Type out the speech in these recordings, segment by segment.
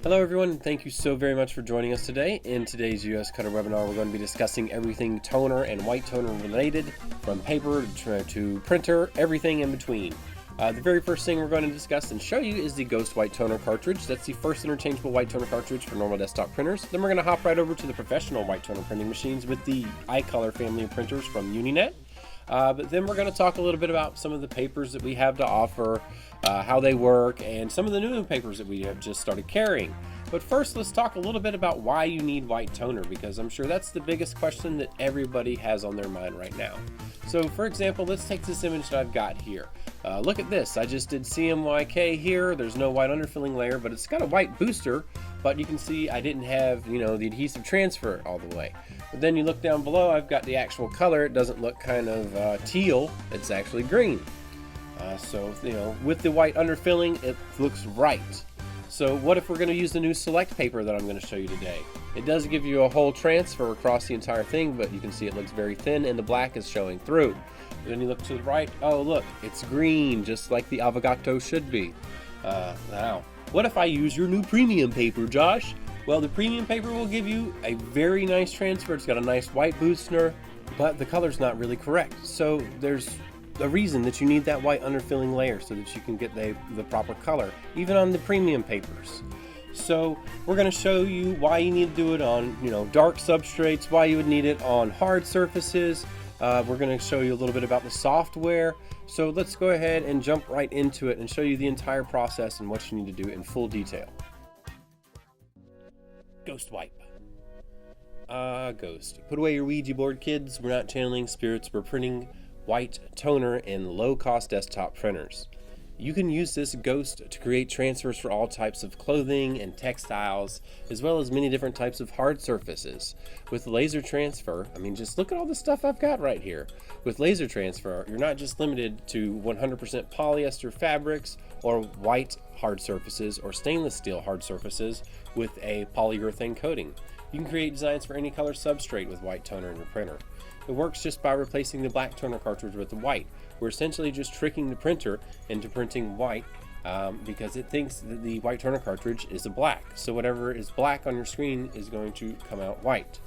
Hello everyone, thank you so very much for joining us today. In today's US Cutter webinar, we're going to be discussing everything toner and white toner related, from paper to printer, everything in between. The very first thing we're going to discuss and show you is the Ghost White Toner cartridge. That's the first interchangeable white toner cartridge for normal desktop printers. Then we're going to hop right over to the professional white toner printing machines with the iColor family of printers from UniNet. But then we're going to talk a little bit about some of the papers that we have to offer, how they work, and some of the new papers that we have just started carrying. But first, let's talk a little bit about why you need white toner, because I'm sure that's the biggest question that everybody has on their mind right now. So for example, let's take this image that I've got here. Look at this. I just did CMYK here. There's no white underfilling layer, but it's got a white booster. But you can see I didn't have, the adhesive transfer all the way. But then you look down below, I've got the actual color. It doesn't look kind of teal. It's actually green. So with the white underfilling, it looks right. So what if we're going to use the new select paper that I'm going to show you today? It does give you a whole transfer across the entire thing, but you can see it looks very thin and the black is showing through. Then you look to the right, oh look, it's green, just like the Avogato should be. Now, what if I use your new premium paper, Josh? Well, the premium paper will give you a very nice transfer. It's got a nice white booster, but the color's not really correct. So there's a reason that you need that white underfilling layer so that you can get the proper color, even on the premium papers. So we're going to show you why you need to do it on dark substrates, why you would need it on hard surfaces. We're going to show you a little bit about the software. So let's go ahead and jump right into it and show you the entire process and what you need to do in full detail. Ghost wipe. Ghost. Put away your Ouija board, kids. We're not channeling spirits. We're printing white toner in low-cost desktop printers. You can use this Ghost to create transfers for all types of clothing and textiles, as well as many different types of hard surfaces. With laser transfer, just look at all the stuff I've got right here. With laser transfer, you're not just limited to 100% polyester fabrics or white hard surfaces or stainless steel hard surfaces with a polyurethane coating. You can create designs for any color substrate with white toner in your printer. It works just by replacing the black toner cartridge with the white. We're essentially just tricking the printer into printing white because it thinks that the white toner cartridge is a black. So whatever is black on your screen is going to come out white.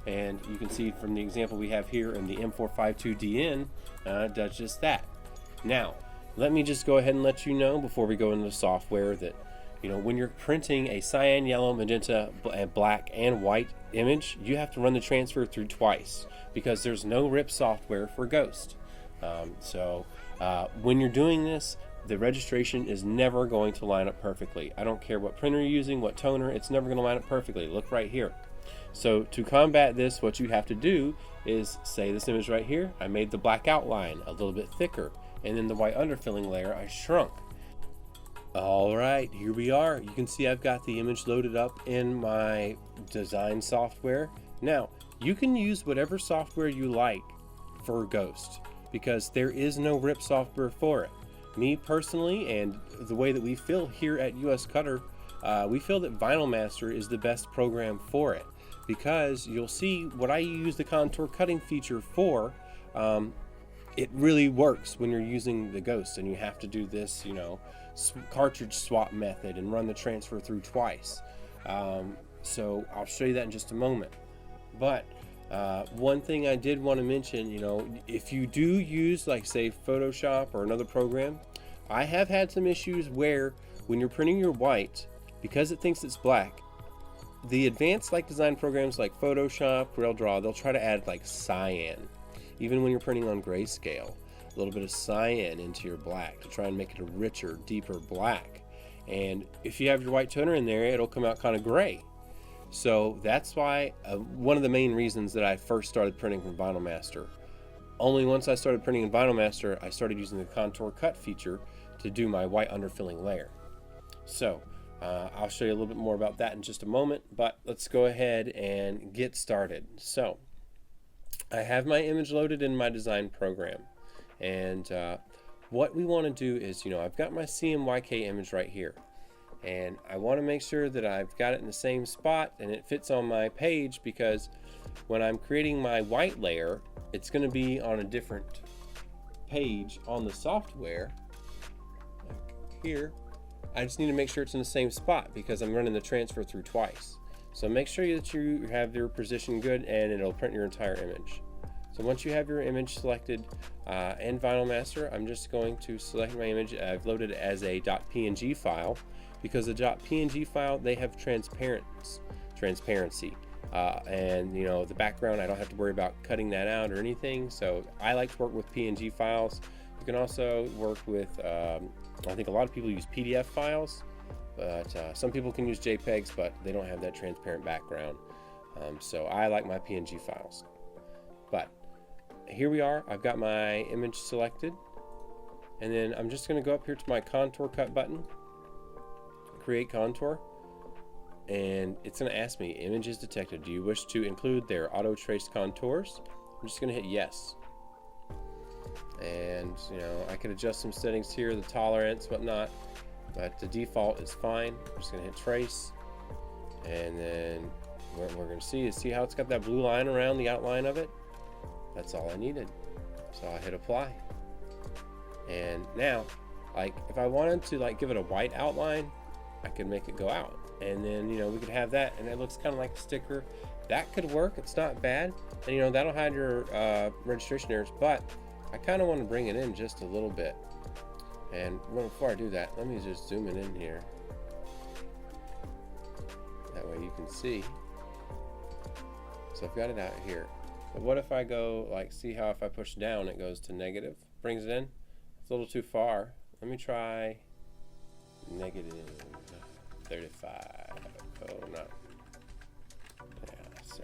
And you can see from the example we have here in the M452DN does just that. Now, let me just go ahead and let you know before we go into the software that when you're printing a cyan, yellow, magenta, black, and white image, you have to run the transfer through twice because there's no RIP software for Ghost. When you're doing this, the registration is never going to line up perfectly. I don't care what printer you're using, what toner, it's never going to line up perfectly. Look right here. So to combat this, what you have to do is say this image right here, I made the black outline a little bit thicker, and then the white underfilling layer I shrunk. Alright, here we are. You can see I've got the image loaded up in my design software. Now, you can use whatever software you like for Ghost because there is no RIP software for it. Me personally, and the way that we feel here at US Cutter, we feel that Vinyl Master is the best program for it because you'll see what I use the contour cutting feature for. It really works when you're using the Ghost and you have to do this, cartridge swap method and run the transfer through twice. So I'll show you that in just a moment. But one thing I did want to mention, if you do use like say Photoshop or another program, I have had some issues where when you're printing your white, because it thinks it's black, the advanced design programs like Photoshop, CorelDRAW, they'll try to add like cyan. Even when you're printing on grayscale, a little bit of cyan into your black to try and make it a richer, deeper black. And if you have your white toner in there, it'll come out kind of gray. So that's why one of the main reasons that I first started printing from Vinyl Master. Only once I started printing in Vinyl Master, I started using the contour cut feature to do my white underfilling layer. So I'll show you a little bit more about that in just a moment, but let's go ahead and get started. So I have my image loaded in my design program, and what we want to do is, I've got my CMYK image right here, and I want to make sure that I've got it in the same spot and it fits on my page, because when I'm creating my white layer, it's going to be on a different page on the software, like here, I just need to make sure it's in the same spot because I'm running the transfer through twice. So make sure that you have your position good and it'll print your entire image. So once you have your image selected in Vinyl Master, I'm just going to select my image. I've loaded it as a .png file because the .png file, they have transparency. And you know, the background, I don't have to worry about cutting that out or anything. So I like to work with PNG files. You can also work with, I think a lot of people use PDF files, but some people can use JPEGs, but they don't have that transparent background. So I like my PNG files. But here we are, I've got my image selected, and then I'm just going to go up here to my contour cut button, create contour, and it's going to ask me, image is detected. Do you wish to include their auto trace contours? I'm just going to hit yes. And you know, I could adjust some settings here, the tolerance, whatnot, but the default is fine. I'm just going to hit trace, and then what we're going to see how it's got that blue line around the outline of it. That's all I needed. So I hit apply. And now, like if I wanted to like give it a white outline, I could make it go out. And then, you know, we could have that and it looks kind of like a sticker. That could work, it's not bad. And you know, that'll hide your registration errors, but I kind of want to bring it in just a little bit. And before I do that, let me just zoom it in here. That way you can see. So I've got it out here. But what if I go, like, see how if I push down it goes to negative, brings it in? It's a little too far. Let me try negative 35. Oh no. Yeah, so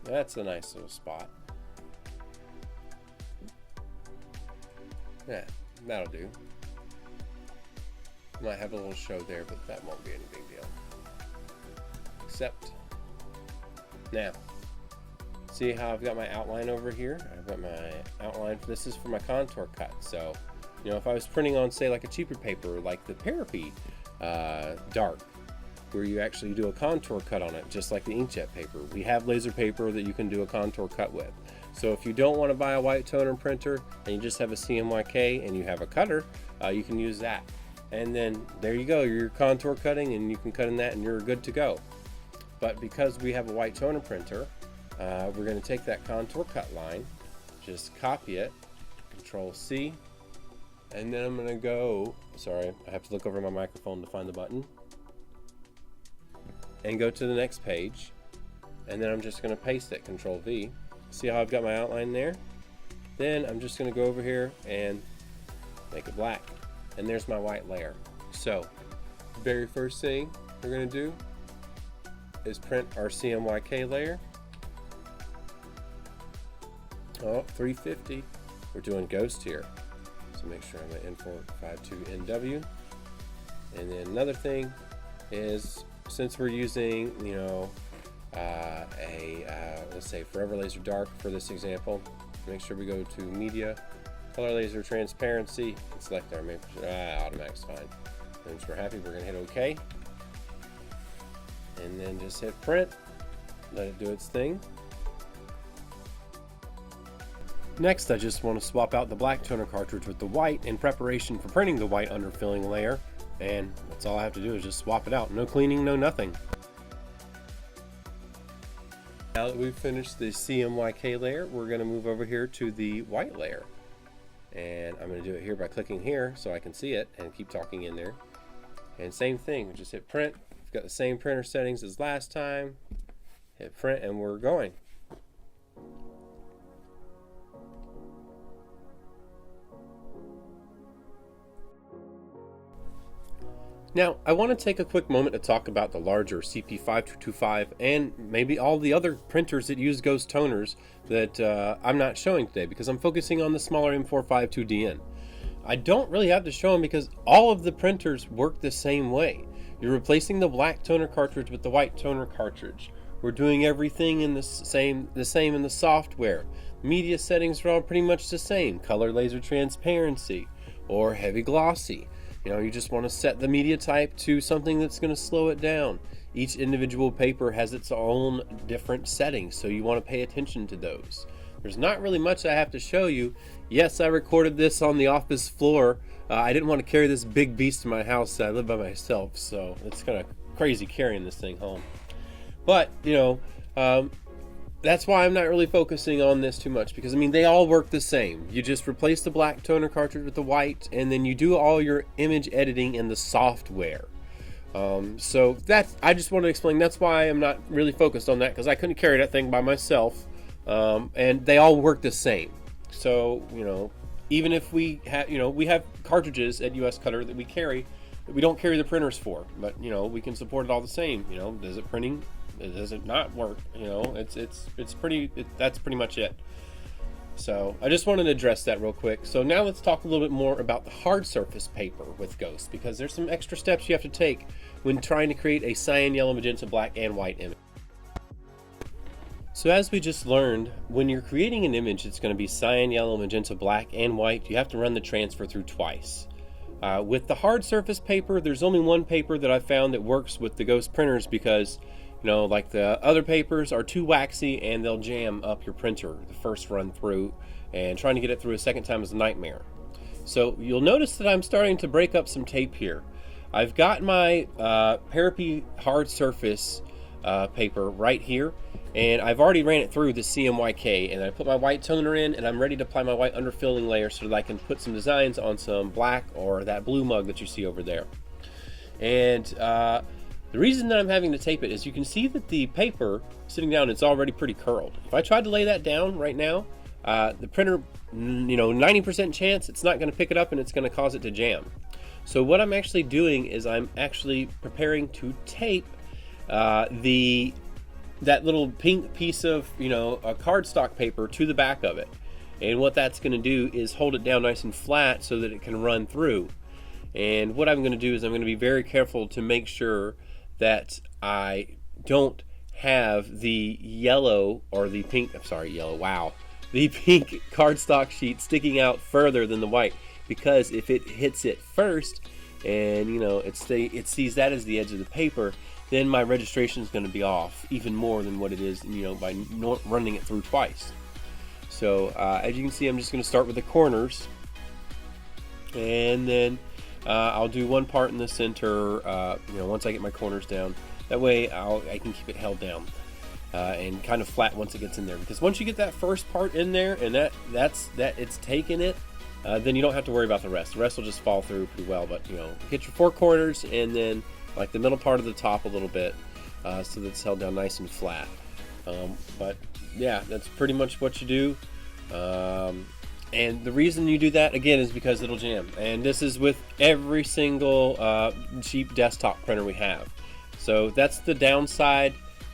that's a nice little spot. Yeah, that'll do. Might have a little show there, but that won't be any big deal. Except now, see how I've got my outline over here? I've got my outline. This is for my contour cut. So, you know, if I was printing on, say, like a cheaper paper, like the Parapy Dark, where you actually do a contour cut on it, just like the inkjet paper. We have laser paper that you can do a contour cut with. So if you don't want to buy a white toner printer and you just have a CMYK and you have a cutter, you can use that. And then there you go, you're contour cutting and you can cut in that and you're good to go. But because we have a white toner printer, we're going to take that contour cut line, just copy it, Control C, and then I'm going to go, sorry, I have to look over my microphone to find the button, and go to the next page, and then I'm just going to paste it, Control V. See how I've got my outline there? Then I'm just going to go over here and make it black, and there's my white layer. So, very first thing we're going to do is print our CMYK layer. Oh, 350. We're doing ghost here. So make sure I'm at N452NW. And then another thing is, since we're using, you know, let's say Forever Laser Dark for this example, make sure we go to Media, Color Laser Transparency, and select our automatic's fine. And once we're happy, we're going to hit OK. And then just hit print, let it do its thing. Next, I just want to swap out the black toner cartridge with the white in preparation for printing the white underfilling layer, and that's all I have to do is just swap it out. No cleaning, no nothing. Now that we've finished the CMYK layer, we're going to move over here to the white layer. And I'm going to do it here by clicking here so I can see it and keep talking in there. And same thing, just hit print. We've got the same printer settings as last time. Hit print and we're going. Now, I want to take a quick moment to talk about the larger CP5225 and maybe all the other printers that use ghost toners that I'm not showing today because I'm focusing on the smaller M452DN. I don't really have to show them because all of the printers work the same way. You're replacing the black toner cartridge with the white toner cartridge. We're doing everything in the same in the software. Media settings are all pretty much the same. Color laser transparency or heavy glossy. You know, you just want to set the media type to something that's going to slow it down. Each individual paper has its own different settings, so you want to pay attention to those. there's not really much I have to show you. Yes, I recorded this on the office floor. I didn't want to carry this big beast in my house. I live by myself, so it's kind of crazy carrying this thing home. But, that's why I'm not really focusing on this too much, because I mean, they all work the same. You just replace the black toner cartridge with the white, and then you do all your image editing in the software. So I just want to explain, that's why I'm not really focused on that, because I couldn't carry that thing by myself. And they all work the same. So, even if we have cartridges at US Cutter that we carry, that we don't carry the printers for, but we can support it all the same. Does it printing? Does it not work? That's pretty much it. So I just wanted to address that real quick. So now let's talk a little bit more about the hard surface paper with Ghost, because there's some extra steps you have to take when trying to create a cyan, yellow, magenta, black, and white image. So as we just learned, when you're creating an image, it's going to be cyan, yellow, magenta, black, and white. You have to run the transfer through twice. With the hard surface paper, there's only one paper that I found that works with the Ghost printers, because like the other papers are too waxy and they'll jam up your printer the first run through, and trying to get it through a second time is a nightmare. So you'll notice that I'm starting to break up some tape here. I've got my Parapy hard surface paper right here, and I've already ran it through the CMYK, and I put my white toner in, and I'm ready to apply my white underfilling layer so that I can put some designs on some black or that blue mug that you see over there. And the reason that I'm having to tape it is you can see that the paper sitting down, it's already pretty curled. If I tried to lay that down right now, the printer, 90% chance it's not going to pick it up and it's going to cause it to jam. So what I'm actually doing is I'm actually preparing to tape that little pink piece of a cardstock paper to the back of it. And what that's going to do is hold it down nice and flat so that it can run through. And what I'm going to do is I'm going to be very careful to make sure that I don't have the yellow or the pink, the pink cardstock sheet sticking out further than the white, because if it hits it first and it sees that as the edge of the paper, then my registration is going to be off even more than what it is by running it through twice. So as you can see, I'm just going to start with the corners, and then I'll do one part in the center, once I get my corners down. That way I can keep it held down and kind of flat once it gets in there. Because once you get that first part in there and that's it's taken it, then you don't have to worry about the rest. The rest will just fall through pretty well. But get your four corners and then like the middle part of the top a little bit, so that it's held down nice and flat. But yeah, that's pretty much what you do. And the reason you do that, again, is because it'll jam. And this is with every single cheap desktop printer we have. So that's the downside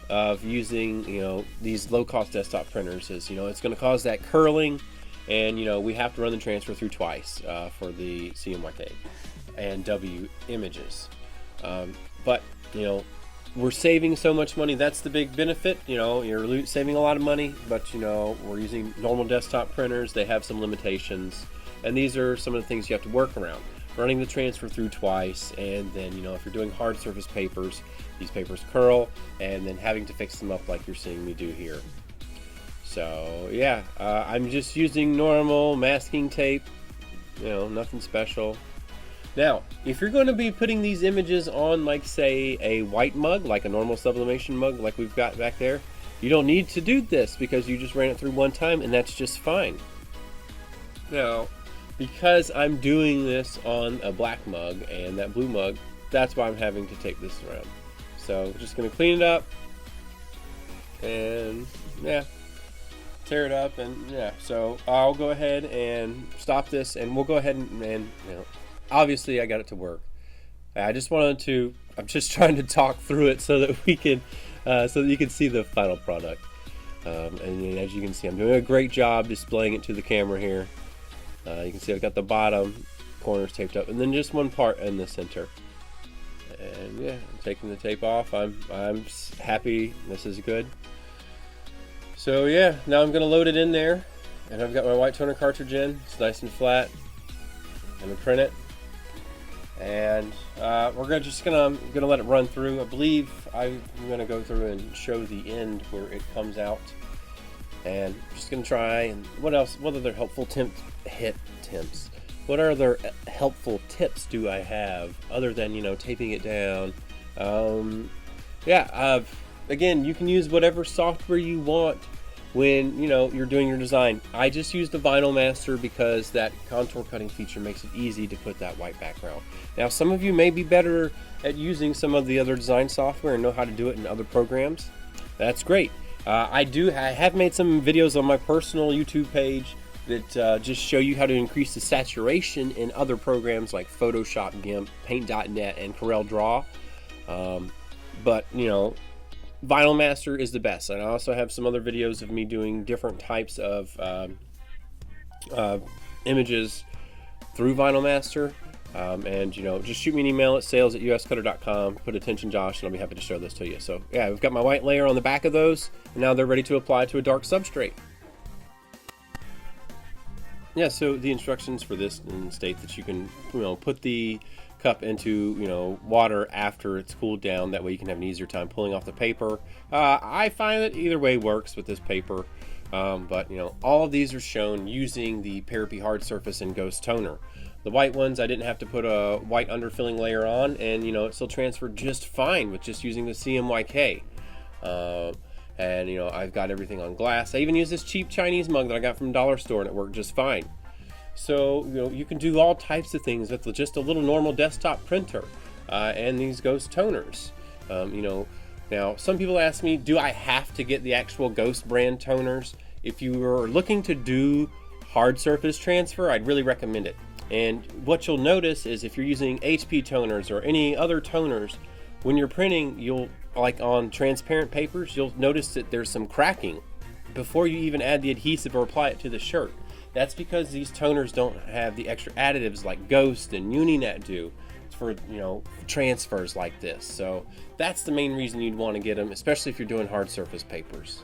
of using, these low-cost desktop printers is, it's going to cause that curling, and, we have to run the transfer through twice for the CMYK and W images. But, we're saving so much money. That's the big benefit. You're saving a lot of money, but we're using normal desktop printers. They have some limitations, and these are some of the things you have to work around. Running the transfer through twice, and then if you're doing hard surface papers, these papers curl, and then having to fix them up like you're seeing me do here. So yeah, I'm just using normal masking tape, nothing special. Now, if you're going to be putting these images on, like, say, a white mug, like a normal sublimation mug like we've got back there, you don't need to do this because you just ran it through one time, and that's just fine. Now, because I'm doing this on a black mug and that blue mug, that's why I'm having to tape this around. So, just going to clean it up, and, yeah, tear it up, and, yeah. So, I'll go ahead and stop this, and we'll go ahead and obviously, I got it to work. I'm just trying to talk through it so that we can, so that you can see the final product. And as you can see, I'm doing a great job displaying it to the camera here. You can see I've got the bottom corners taped up, and then just one part in the center. And yeah, I'm taking the tape off. I'm happy. This is good. So yeah, now I'm gonna load it in there, and I've got my white toner cartridge in. It's nice and flat. I'm gonna print it. And we're just gonna let it run through. I believe I'm gonna go through and show the end where it comes out. And I'm just gonna try. And what else? What other helpful What other helpful tips do I have other than taping it down? Yeah. Again, you can use whatever software you want when you're doing your design. I just use the Vinyl Master because that contour cutting feature makes it easy to put that white background. Now, some of you may be better at using some of the other design software and know how to do it in other programs. That's great. I have made some videos on my personal YouTube page that just show you how to increase the saturation in other programs like Photoshop, GIMP, Paint.net, and CorelDRAW. But Vinyl Master is the best. And I also have some other videos of me doing different types of images through Vinyl Master. And just shoot me an email at sales@uscutter.com. Put attention Josh, and I'll be happy to show this to you. So yeah, we've got my white layer on the back of those, and now they're ready to apply to a dark substrate. Yeah, so the instructions for this state that you can put the cup into water after it's cooled down. That way you can have an easier time pulling off the paper. I find that either way works with this paper, but all of these are shown using the Parapy hard surface and Ghost toner. The white ones I didn't have to put a white underfilling layer on, and it still transferred just fine with just using the CMYK. And I've got everything on glass. I even use this cheap Chinese mug that I got from a dollar store, and it worked just fine. So you can do all types of things with just a little normal desktop printer and these Ghost toners. Now some people ask me, do I have to get the actual Ghost brand toners? If you are looking to do hard surface transfer, I'd really recommend it. And what you'll notice is if you're using HP toners or any other toners, when you're printing, like on transparent papers, you'll notice that there's some cracking before you even add the adhesive or apply it to the shirt. That's because these toners don't have the extra additives like Ghost and UniNet do for transfers like this. So that's the main reason you'd want to get them, especially if you're doing hard surface papers.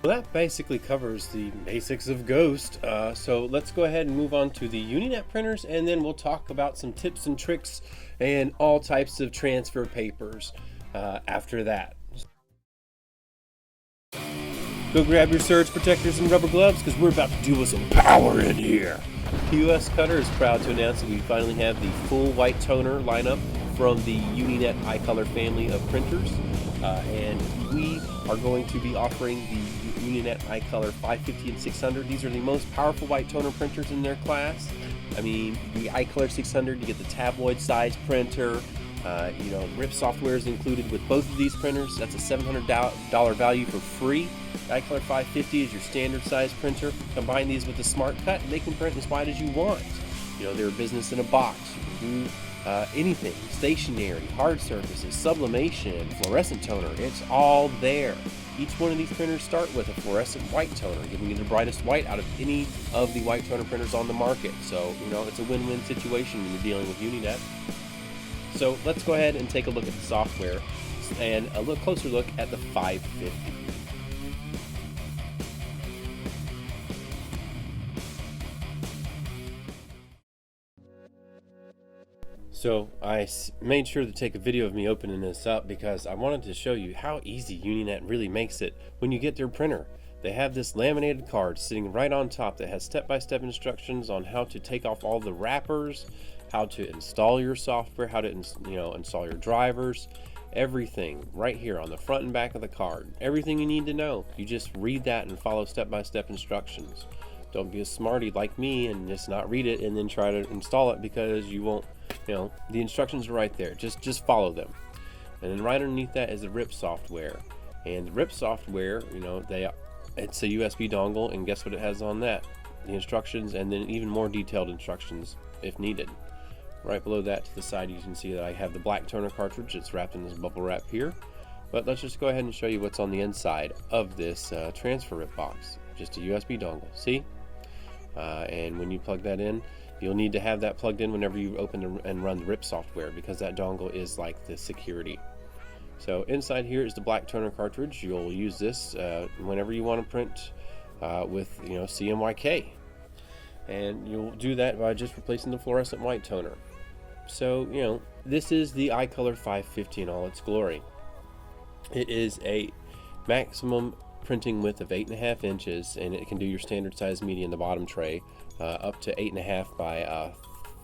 Well, that basically covers the basics of Ghost. So let's go ahead and move on to the UniNet printers, and then we'll talk about some tips and tricks and all types of transfer papers after that. Go grab your surge protectors and rubber gloves because we're about to deal with some power in here. US Cutter is proud to announce that we finally have the full white toner lineup from the UniNet iColor family of printers. And we are going to be offering the UniNet iColor 550 and 600. These are the most powerful white toner printers in their class. I mean, the iColor 600, you get the tabloid size printer. RIP software is included with both of these printers. That's a $700 value for free. The iColor 550 is your standard size printer. Combine these with the Smart Cut, and they can print as wide as you want. They're a business in a box. You can do anything, stationary, hard surfaces, sublimation, fluorescent toner. It's all there. Each one of these printers start with a fluorescent white toner, giving you the brightest white out of any of the white toner printers on the market. So, it's a win-win situation when you're dealing with UniNet. So let's go ahead and take a look at the software and a closer look at the 550. So I made sure to take a video of me opening this up because I wanted to show you how easy UniNet really makes it when you get their printer. They have this laminated card sitting right on top that has step-by-step instructions on how to take off all the wrappers, how to install your software, how to install your drivers, everything right here on the front and back of the card. Everything you need to know. You just read that and follow step-by-step instructions. Don't be a smarty like me and just not read it and then try to install it because you won't. The instructions are right there. Just follow them. And then right underneath that is the RIP software. And the RIP software, it's a USB dongle, and guess what it has on that? The instructions, and then even more detailed instructions if needed. Right below that to the side, you can see that I have the black toner cartridge. It's wrapped in this bubble wrap here. But let's just go ahead and show you what's on the inside of this transfer RIP box. Just a USB dongle. See? And when you plug that in, you'll need to have that plugged in whenever you open and run the RIP software because that dongle is like the security. So inside here is the black toner cartridge. You'll use this whenever you want to print with CMYK. And you'll do that by just replacing the fluorescent white toner. So, this is the iColor 550 in all its glory. It is a maximum printing width of 8.5 inches, and it can do your standard size media in the bottom tray, up to 8.5 by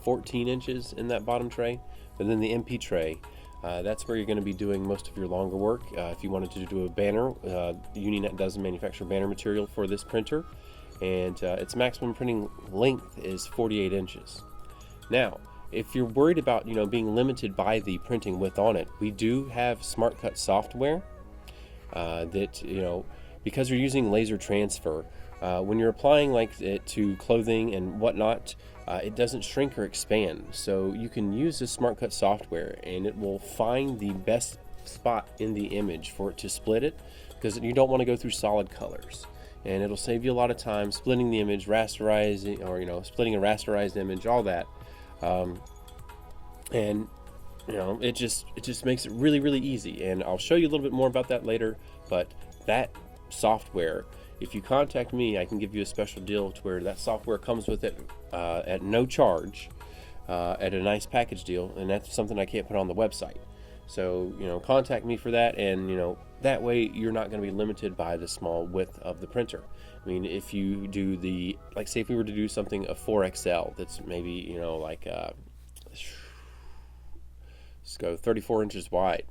14 inches in that bottom tray. But then the MP tray, that's where you're going to be doing most of your longer work. If you wanted to do a banner, UniNet does manufacture banner material for this printer, and its maximum printing length is 48 inches. Now, if you're worried about being limited by the printing width on it, we do have Smart Cut software that because you're using laser transfer, when you're applying like it to clothing and whatnot, it doesn't shrink or expand. So you can use this Smart Cut software, and it will find the best spot in the image for it to split it, because you don't want to go through solid colors. And it'll save you a lot of time splitting the image, rasterizing, or splitting a rasterized image, all that. And it just makes it really, really easy. And I'll show you a little bit more about that later. But that software, if you contact me, I can give you a special deal to where that software comes with it at no charge, at a nice package deal, and that's something I can't put on the website. So contact me for that, and that way you're not going to be limited by the small width of the printer. I mean, if you do say if we were to do something a 4XL that's maybe let's go 34 inches wide,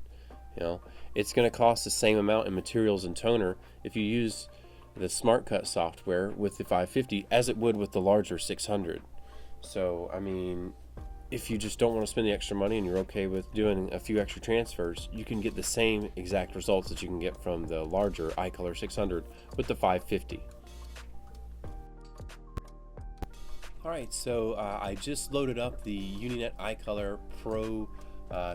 it's going to cost the same amount in materials and toner if you use the Smart Cut software with the 550 as it would with the larger 600. So I mean, if you just don't want to spend the extra money and you're okay with doing a few extra transfers, you can get the same exact results that you can get from the larger iColor 600 with the 550. Alright, so I just loaded up the UniNet iColor Pro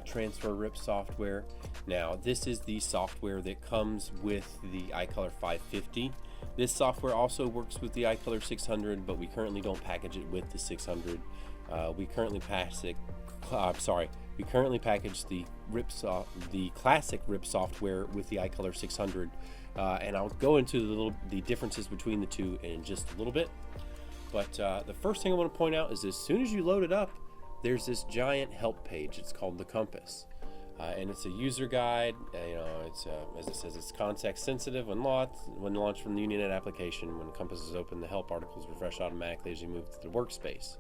transfer rip software. Now, this is the software that comes with the iColor 550. This software also works with the iColor 600, but we currently don't package it with the 600. We currently package the classic rip software with the iColor 600, and I'll go into the differences between the two in just a little bit. But the first thing I want to point out is, as soon as you load it up, there's this giant help page. It's called the Compass, and it's a user guide. It's as it says, it's context sensitive. When launched from the UniNet application, when Compass is open, the help articles refresh automatically as you move to the workspace.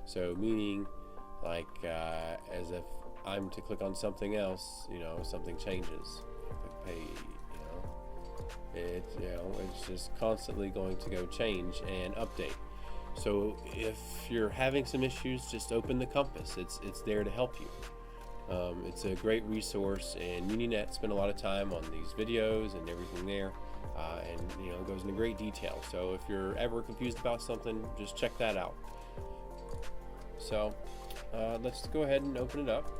So meaning, like as if I'm to click on something else, something changes. Click pay, it's just constantly going to go change and update. So if you're having some issues, just open the Compass. It's there to help you. It's a great resource, and UniNet spent a lot of time on these videos and everything there, and it goes into great detail. So if you're ever confused about something, just check that out. So let's go ahead and open it up.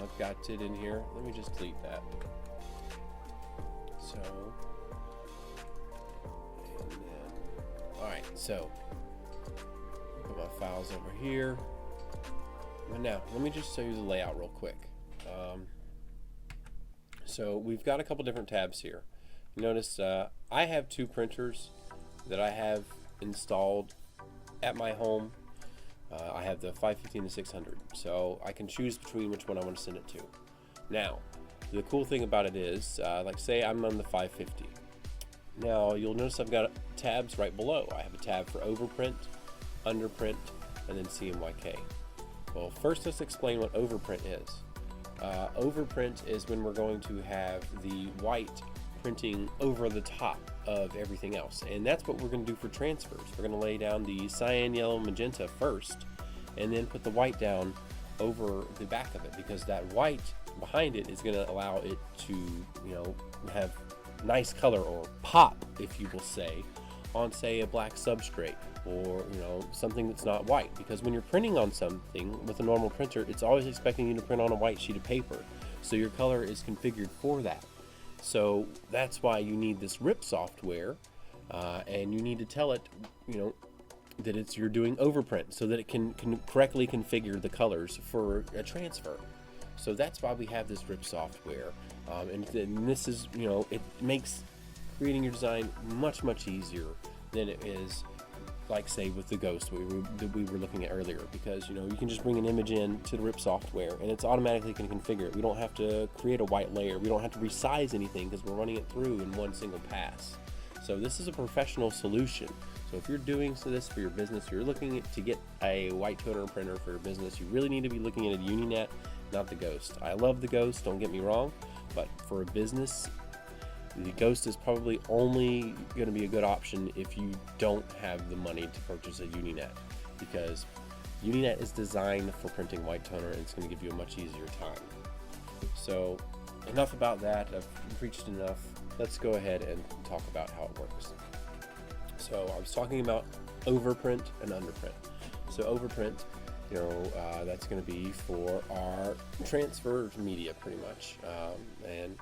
I've got it in here. Let me just delete that. So, and then, all right, so put my files over here. And now, let me just show you the layout real quick. So we've got a couple different tabs here. Notice I have two printers that I have installed at my home. I have the 550 and the 600, so I can choose between which one I want to send it to. Now, the cool thing about it is, like say I'm on the 550. Now you'll notice I've got tabs right below. I have a tab for overprint, underprint, and then CMYK. Well, first let's explain what overprint is. Overprint is when we're going to have the white printing over the top of everything else, and that's what we're going to do for transfers. We're going to lay down the cyan, yellow, magenta first, and then put the white down over the back of it, because that white behind it is going to allow it to have nice color, or pop, if you will say, on say a black substrate, or something that's not white. Because when you're printing on something with a normal printer, it's always expecting you to print on a white sheet of paper, so your color is configured for that. So that's why you need this RIP software, and you need to tell it that you're doing overprint, so that it can correctly configure the colors for a transfer. So that's why we have this RIP software, and this is it makes creating your design much easier than it is like say with the Ghost that we were looking at earlier, because you can just bring an image in to the RIP software and it's automatically going to configure it. We don't have to create a white layer. We don't have to resize anything because we're running it through in one single pass. So this is a professional solution. So if you're doing this for your business, you're looking to get a white toner printer for your business, you really need to be looking at a UniNet, not the Ghost. I love the Ghost, don't get me wrong, but for a business, the Ghost is probably only going to be a good option if you don't have the money to purchase a UniNet, because UniNet is designed for printing white toner and it's going to give you a much easier time. So enough about that, I've preached enough. Let's go ahead and talk about how it works. So I was talking about overprint and underprint. So overprint, that's going to be for our transfer media pretty much. And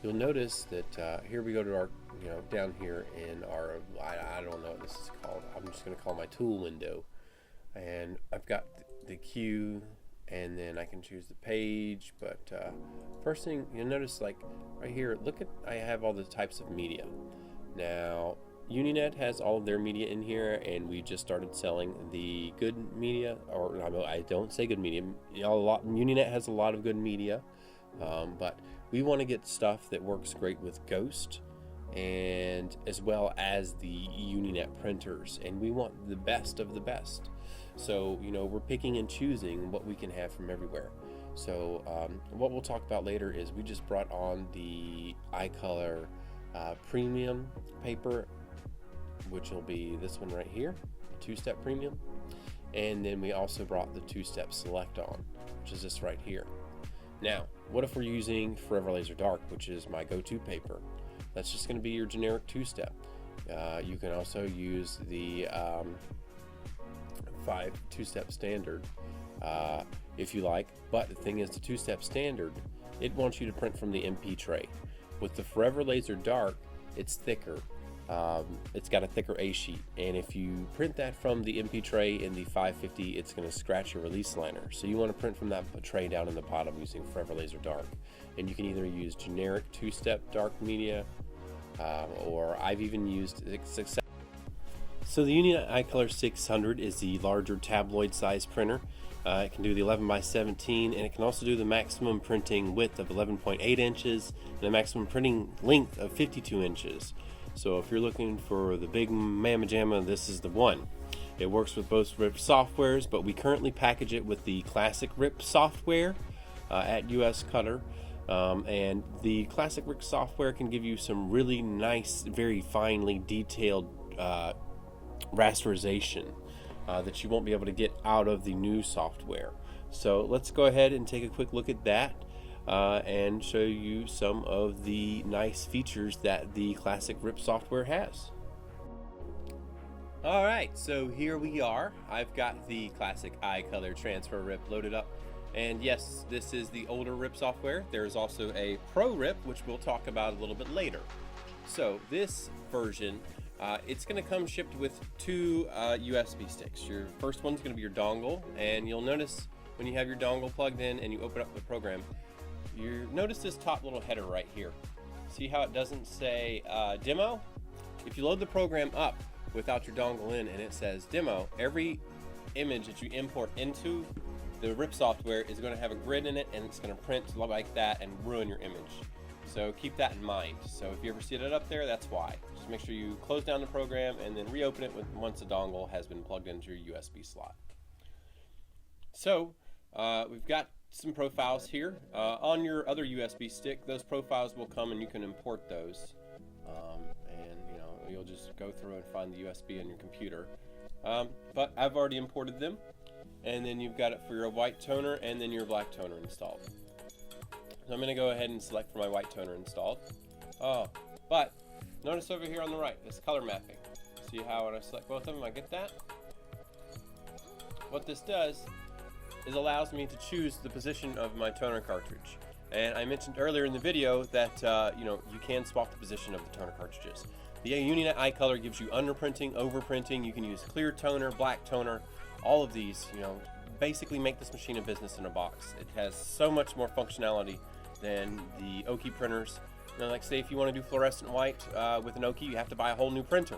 you'll notice that here we go to our, down here in our, I don't know what this is called. I'm just going to call my tool window. And I've got the queue, and then I can choose the page. But first thing you'll notice, like right here, I have all the types of media. Now, UniNet has all of their media in here, and we just started selling the good media, or I don't say good media. UniNet has a lot of good media, but we want to get stuff that works great with Ghost, and as well as the UniNet printers, and we want the best of the best. So we're picking and choosing what we can have from everywhere. So what we'll talk about later is we just brought on the iColor premium paper, which will be this one right here, two-step premium, and then we also brought the two-step select on, which is this right here. Now, what if we're using Forever Laser Dark, which is my go-to paper? That's just going to be your generic two-step. You can also use the two-step standard if you like, but the thing is, the two-step standard, it wants you to print from the MP tray. With the Forever Laser Dark, it's thicker. It's got a thicker A sheet, and if you print that from the MP tray in the 550, it's going to scratch your release liner. So you want to print from that tray down in the bottom using Forever Laser Dark, and you can either use generic two-step dark media, or I've even used success. So the UniNet iColor 600 is the larger tabloid size printer. It can do the 11x17, and it can also do the maximum printing width of 11.8 inches and a maximum printing length of 52 inches. So if you're looking for the big mamma jamma, this is the one. It works with both RIP softwares, but we currently package it with the classic RIP software at US Cutter. And the classic RIP software can give you some really nice, very finely detailed rasterization that you won't be able to get out of the new software. So let's go ahead and take a quick look at that. And show you some of the nice features that the classic RIP software has. Alright, so here we are. I've got the classic iColor transfer RIP loaded up, and yes, this is the older RIP software. There's also a Pro RIP, which we'll talk about a little bit later. So this version, it's going to come shipped with two USB sticks. Your first one's going to be your dongle, and you'll notice when you have your dongle plugged in and you open up the program, you notice this top little header right here. See how it doesn't say demo? If you load the program up without your dongle in and it says demo, every image that you import into the RIP software is going to have a grid in it, and it's going to print like that and ruin your image. So keep that in mind. So if you ever see it up there, that's why. Just make sure you close down the program and then reopen it once the dongle has been plugged into your USB slot. So we've got some profiles here. On your other USB stick, those profiles will come and you can import those. And you'll just go through and find the USB on your computer. But I've already imported them. And then you've got it for your white toner and then your black toner installed. So I'm going to go ahead and select for my white toner installed. But notice over here on the right, this color mapping. See how when I select both of them, I get that? What this does is allows me to choose the position of my toner cartridge. And I mentioned earlier in the video that you can swap the position of the toner cartridges. The UniNet iColor gives you underprinting, overprinting. You can use clear toner, black toner. All of these, basically make this machine a business in a box. It has so much more functionality than the Oki printers. Like say if you want to do fluorescent white with an Oki, you have to buy a whole new printer.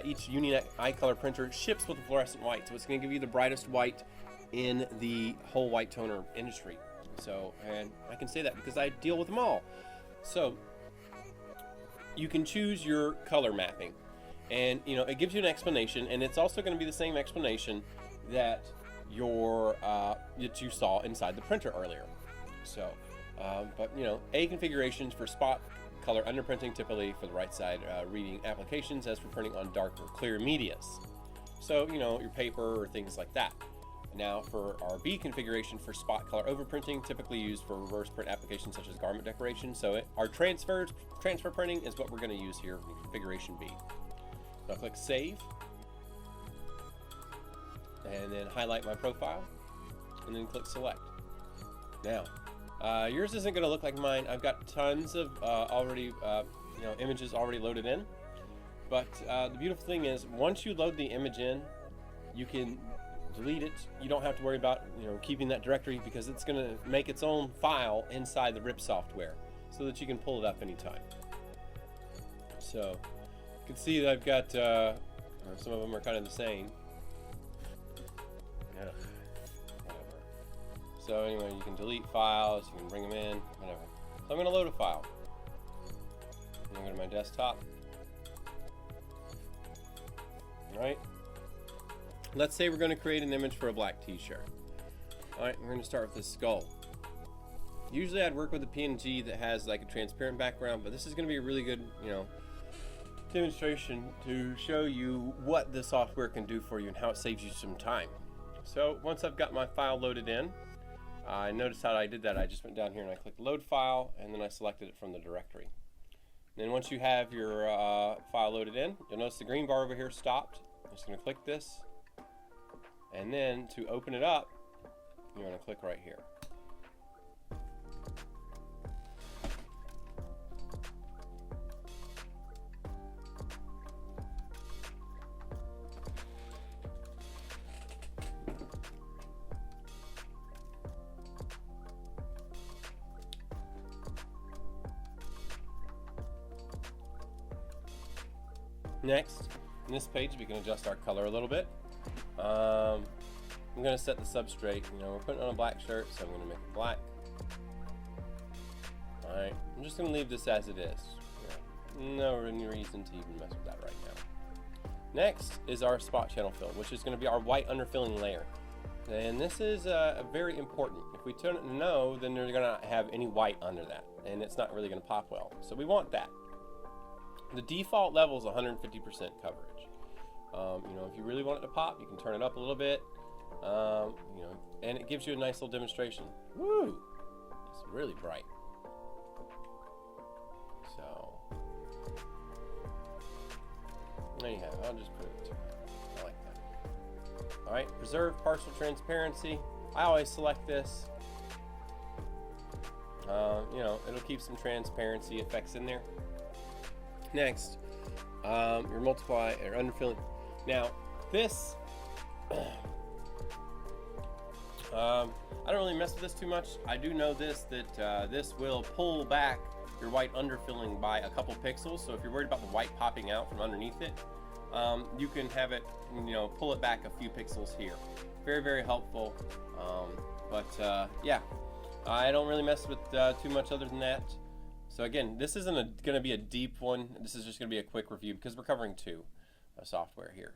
Each UniNet iColor printer ships with a fluorescent white, so it's going to give you the brightest white in the whole white toner industry. So, and I can say that because I deal with them all. So, you can choose your color mapping, and it gives you an explanation, and it's also going to be the same explanation that that you saw inside the printer earlier. So, but A configurations for spot color underprinting, typically for the right side reading applications, as for printing on dark or clear medias. So your paper or things like that. Now for our B configuration for spot color overprinting, typically used for reverse print applications such as garment decoration. So our transfer printing is what we're going to use here in configuration B. I'll click Save, and then highlight my profile, and then click Select. Now, yours isn't going to look like mine. I've got tons of images already loaded in. But the beautiful thing is, once you load the image in, you can delete it. You don't have to worry about keeping that directory, because it's going to make its own file inside the RIP software, so that you can pull it up anytime. So you can see that I've got some of them are kind of the same. Yeah. Whatever. So anyway, you can delete files, you can bring them in, whatever. So I'm going to load a file. I'm going to go to my desktop. Alright. Let's say we're going to create an image for a black t-shirt. Alright, we're going to start with this skull. Usually I'd work with a PNG that has like a transparent background, but this is going to be a really good, demonstration to show you what the software can do for you and how it saves you some time. So once I've got my file loaded in, I noticed how I did that. I just went down here and I clicked load file, and then I selected it from the directory. And then once you have your file loaded in, you'll notice the green bar over here stopped. I'm just going to click this, and then to open it up, you're going to click right here. Next, in this page, we can adjust our color a little bit. I'm going to set the substrate. We're putting on a black shirt, so I'm going to make it black. Alright, I'm just going to leave this as it is. No reason to even mess with that right now. Next is our spot channel fill, which is going to be our white underfilling layer. And this is very important. If we turn it no, then they're going to have any white under that, and it's not really going to pop well. So we want that. The default level is 150% coverage. If you really want it to pop, you can turn it up a little bit. And it gives you a nice little demonstration. Woo! It's really bright. So there you have it. I'll just put it. I like that. All right, preserve partial transparency. I always select this. It'll keep some transparency effects in there. Next, your multiply or underfilling. Now, this, I don't really mess with this too much. I do know that this will pull back your white underfilling by a couple pixels. So if you're worried about the white popping out from underneath it, you can have it, pull it back a few pixels here. Very, very helpful. Yeah, I don't really mess with too much other than that. So again, this isn't going to be a deep one. This is just going to be a quick review because we're covering two software here.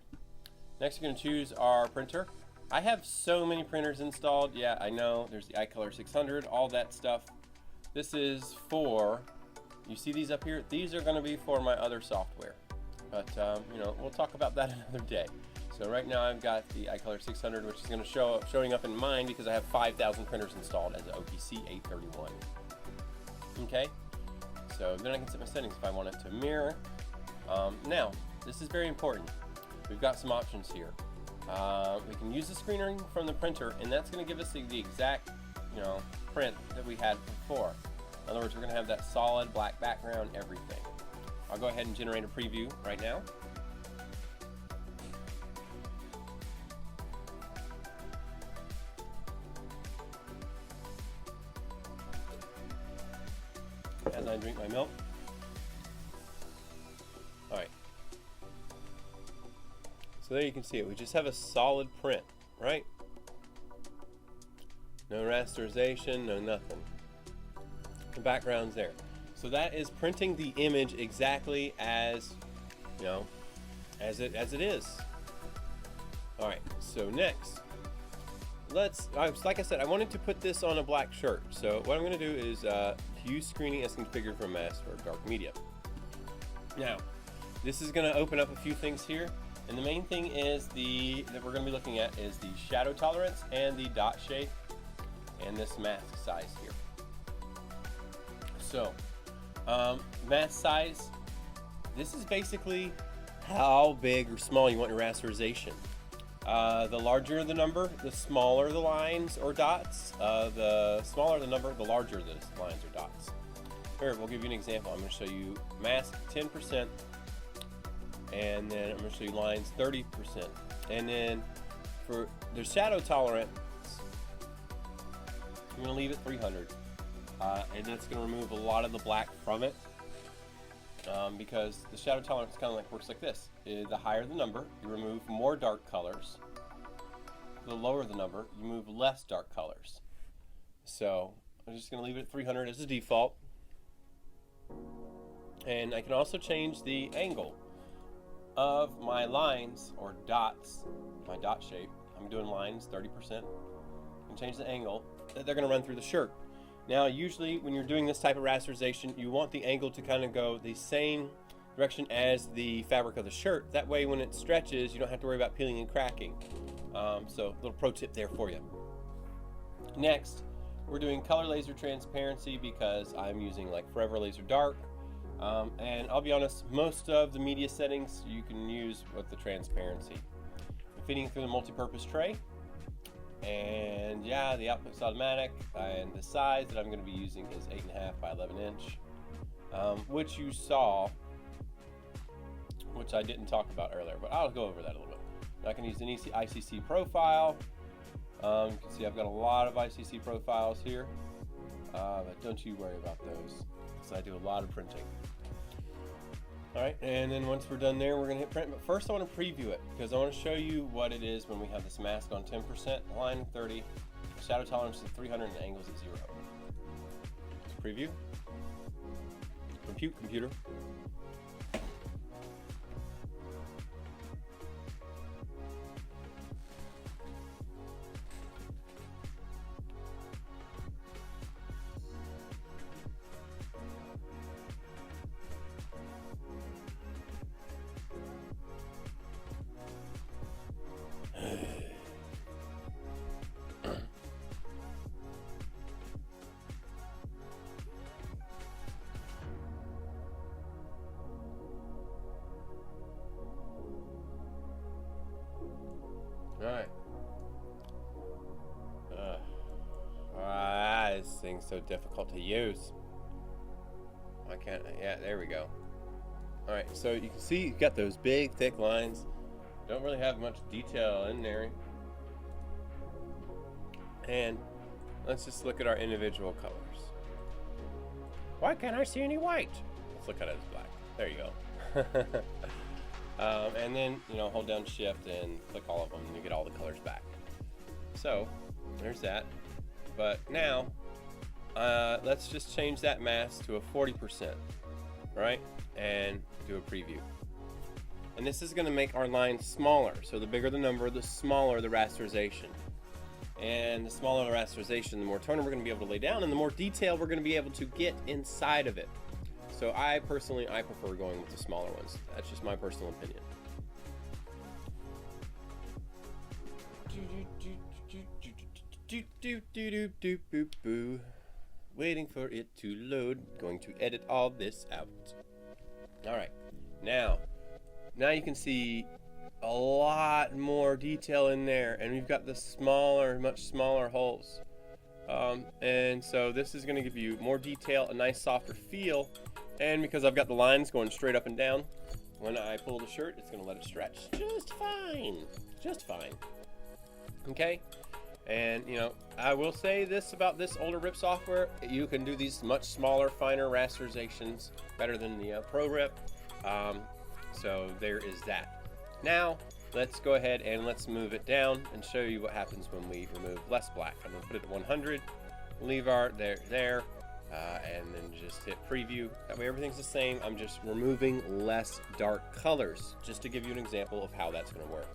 Next, you're going to choose our printer. I have so many printers installed. Yeah, I know. There's the iColor 600, all that stuff. This is for, you see these up here? These are going to be for my other software. But, we'll talk about that another day. So right now I've got the iColor 600, which is going to showing up in mine because I have 5,000 printers installed as an OPC 831. Okay? So then I can set my settings if I want it to mirror. Now, this is very important. We've got some options here. We can use the screening from the printer, and that's going to give us the exact, print that we had before. In other words, we're going to have that solid black background, everything. I'll go ahead and generate a preview right now. As I drink my milk. Alright. So there you can see it. We just have a solid print, right? No rasterization, no nothing. The background's there. So that is printing the image exactly as, you know, as it is. All right, so next, like I said, I wanted to put this on a black shirt. So what I'm gonna do is use screening as configured for mask or dark media. Now, this is gonna open up a few things here. And the main thing is that we're gonna be looking at is the shadow tolerance and the dot shape and this mask size here. So, mask size, this is basically how big or small you want your rasterization. The larger the number, the smaller the lines or dots. The smaller the number, the larger the lines or dots. Here, we'll give you an example. I'm going to show you mask 10%, and then I'm going to show you lines 30%. And then for the shadow tolerance, I'm going to leave it 300. And that's going to remove a lot of the black from it. Because the shadow tolerance kind of like works like this. The higher the number, you remove more dark colors. The lower the number, you move less dark colors. So I'm just going to leave it at 300 as a default. And I can also change the angle of my lines or dots, my dot shape. I'm doing lines 30%. I can change the angle that they're going to run through the shirt. Now, usually when you're doing this type of rasterization, you want the angle to kind of go the same direction as the fabric of the shirt. That way, when it stretches, you don't have to worry about peeling and cracking. So, a little pro tip there for you. Next, we're doing color laser transparency because I'm using like Forever Laser Dark. And I'll be honest, most of the media settings you can use with the transparency. I'm feeding through the multi-purpose tray. And yeah, the output's automatic, and the size that I'm going to be using is 8.5 by 11 inch, which you saw, which I didn't talk about earlier, but I'll go over that a little bit. I can use an ICC profile. You can see I've got a lot of ICC profiles here, but don't you worry about those, because I do a lot of printing. All right, and then once we're done there, we're gonna hit print. But first I wanna preview it because I wanna show you what it is when we have this mask on 10%, line 30, shadow tolerance is 300, and angles at 0. Let's preview. Compute, computer. Alright. This thing's so difficult to use. Why can't I? Yeah, there we go. Alright, so you can see you've got those big, thick lines. Don't really have much detail in there. And let's just look at our individual colors. Why can't I see any white? Let's look at it as black. There you go. And then, hold down shift and click all of them and you get all the colors back. So there's that. But now let's just change that mask to a 40%, right? And do a preview. And this is going to make our lines smaller. So the bigger the number, the smaller the rasterization. And the smaller the rasterization, the more toner we're going to be able to lay down and the more detail we're going to be able to get inside of it. So I prefer going with the smaller ones. That's just my personal opinion. Waiting for it to load. Going to edit all this out. Alright, now you can see a lot more detail in there, and we've got the much smaller holes. And so this is going to give you more detail, a nice softer feel, and because I've got the lines going straight up and down, when I pull the shirt, it's going to let it stretch just fine. Just fine. Okay? And, I will say this about this older RIP software. You can do these much smaller, finer rasterizations better than the Pro RIP. So there is that. Now, let's go ahead and let's move it down and show you what happens when we remove less black. I'm gonna put it at 100, leave our there, and then just hit preview. That way everything's the same. I'm just removing less dark colors, just to give you an example of how that's gonna work.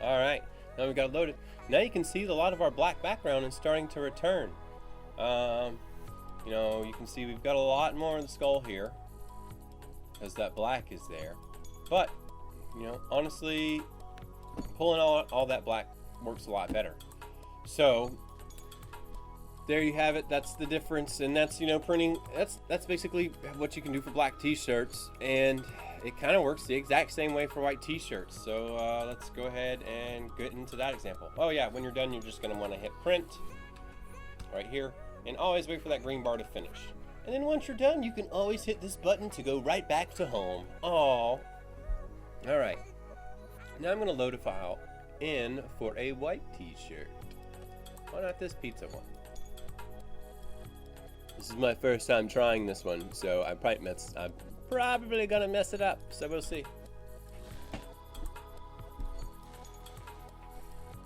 Alright, now we've got it loaded. Now you can see a lot of our black background is starting to return. You know, you can see we've got a lot more of the skull here, because that black is there. But, you know, honestly, pulling all that black works a lot better. So, there you have it. That's the difference, and that's, you know, printing. That's basically what you can do for black t-shirts, and it kind of works the exact same way for white t-shirts. So let's go ahead and get into that example. Oh yeah, when you're done, you're just going to want to hit print right here, and always wait for that green bar to finish. And then once you're done, you can always hit this button to go right back to home. Aww. All right. Now I'm going to load a file in for a white t-shirt. Why not this pizza one? This is my first time trying this one, so I'm probably gonna mess it up, so we'll see.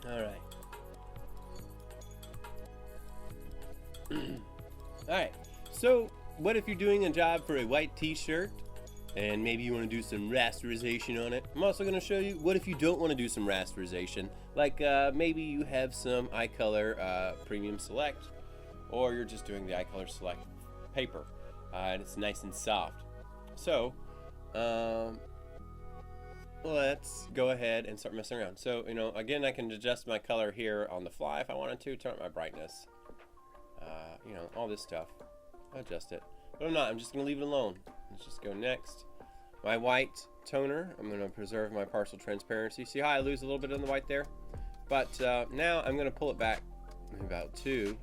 Alright. Alright, so what if you're doing a job for a white t-shirt and maybe you want to do some rasterization on it? I'm also going to show you what if you don't want to do some rasterization, like maybe you have some iColor Premium Select, or you're just doing the iColor Select paper and it's nice and soft. So let's go ahead and start messing around. So, you know, again, I can adjust my color here on the fly if I wanted to, turn up my brightness, you know, all this stuff. Adjust it, but I'm not. I'm just gonna leave it alone. Let's just go next. My white toner, I'm gonna preserve my partial transparency. See how I lose a little bit on the white there? But now I'm gonna pull it back about 2,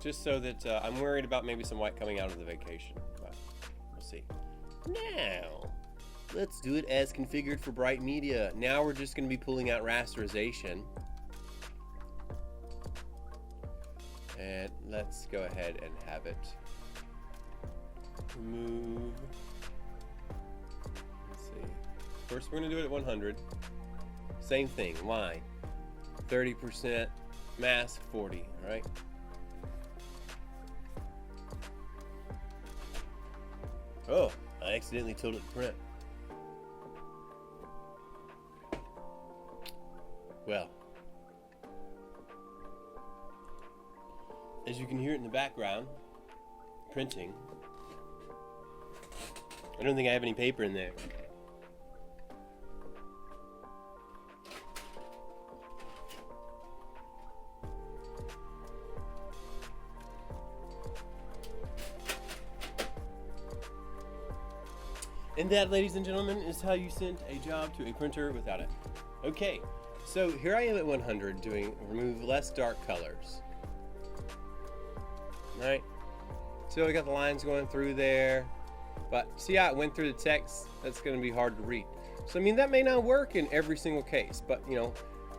just so that I'm worried about maybe some white coming out of the vacation, but we'll see. Now, let's do it as configured for bright media. Now we're just gonna be pulling out rasterization. And let's go ahead and have it move. Let's see. First, we're going to do it at 100. Same thing, line. 30%, mask 40, right? Oh, I accidentally told it to print. Well, as you can hear it in the background, printing. I don't think I have any paper in there. And that, ladies and gentlemen, is how you send a job to a printer without it. Okay, so here I am at 100 doing remove less dark colors. Alright, so we got the lines going through there, but see how it went through the text? That's going to be hard to read. So I mean, that may not work in every single case, but you know,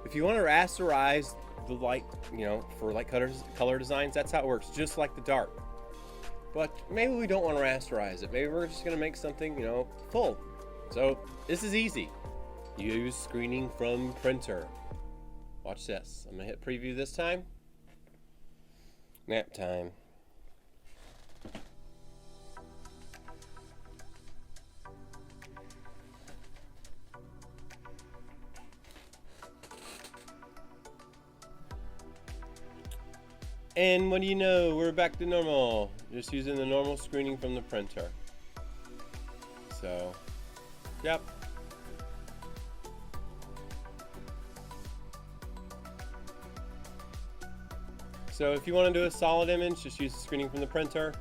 if you want to rasterize the light, you know, for like color designs, that's how it works, just like the dark. But maybe we don't want to rasterize it. Maybe we're just going to make something, you know, full. So this is easy. Use screening from printer. Watch this. I'm going to hit preview this time. Nap time. And what do you know? We're back to normal. Just using the normal screening from the printer. So, yep. So if you want to do a solid image, just use the screening from the printer.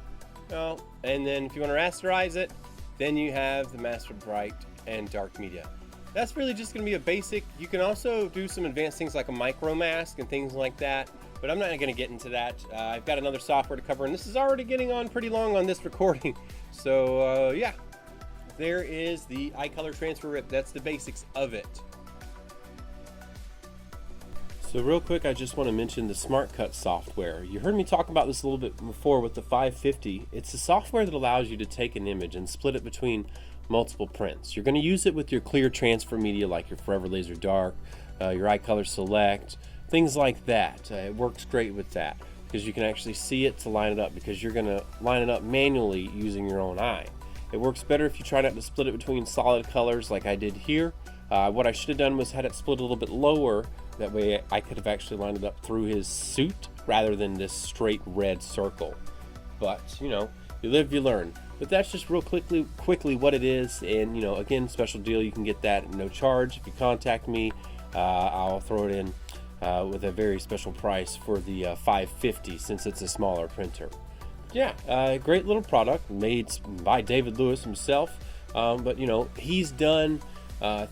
Well, and then if you want to rasterize it, then you have the master bright and dark media. That's really just going to be a basic. You can also do some advanced things like a micro mask and things like that. But I'm not going to get into that. I've got another software to cover, and this is already getting on pretty long on this recording. So yeah, there is the iColor transfer rip. That's the basics of it. So real quick, I just want to mention the Smart Cut software. You heard me talk about this a little bit before with the 550. It's a software that allows you to take an image and split it between multiple prints. You're going to use it with your clear transfer media like your Forever Laser Dark, your iColor Select, things like that. It works great with that because you can actually see it to line it up, because you're going to line it up manually using your own eye. It works better if you try not to split it between solid colors like I did here. What I should have done was had it split a little bit lower. That way I could have actually lined it up through his suit rather than this straight red circle. But, you know, you live, you learn. But that's just real quickly what it is. And, you know, again, special deal, you can get that at no charge. If you contact me, I'll throw it in with a very special price for the 550 since it's a smaller printer. Yeah, great little product made by David Lewis himself. But, you know, he's done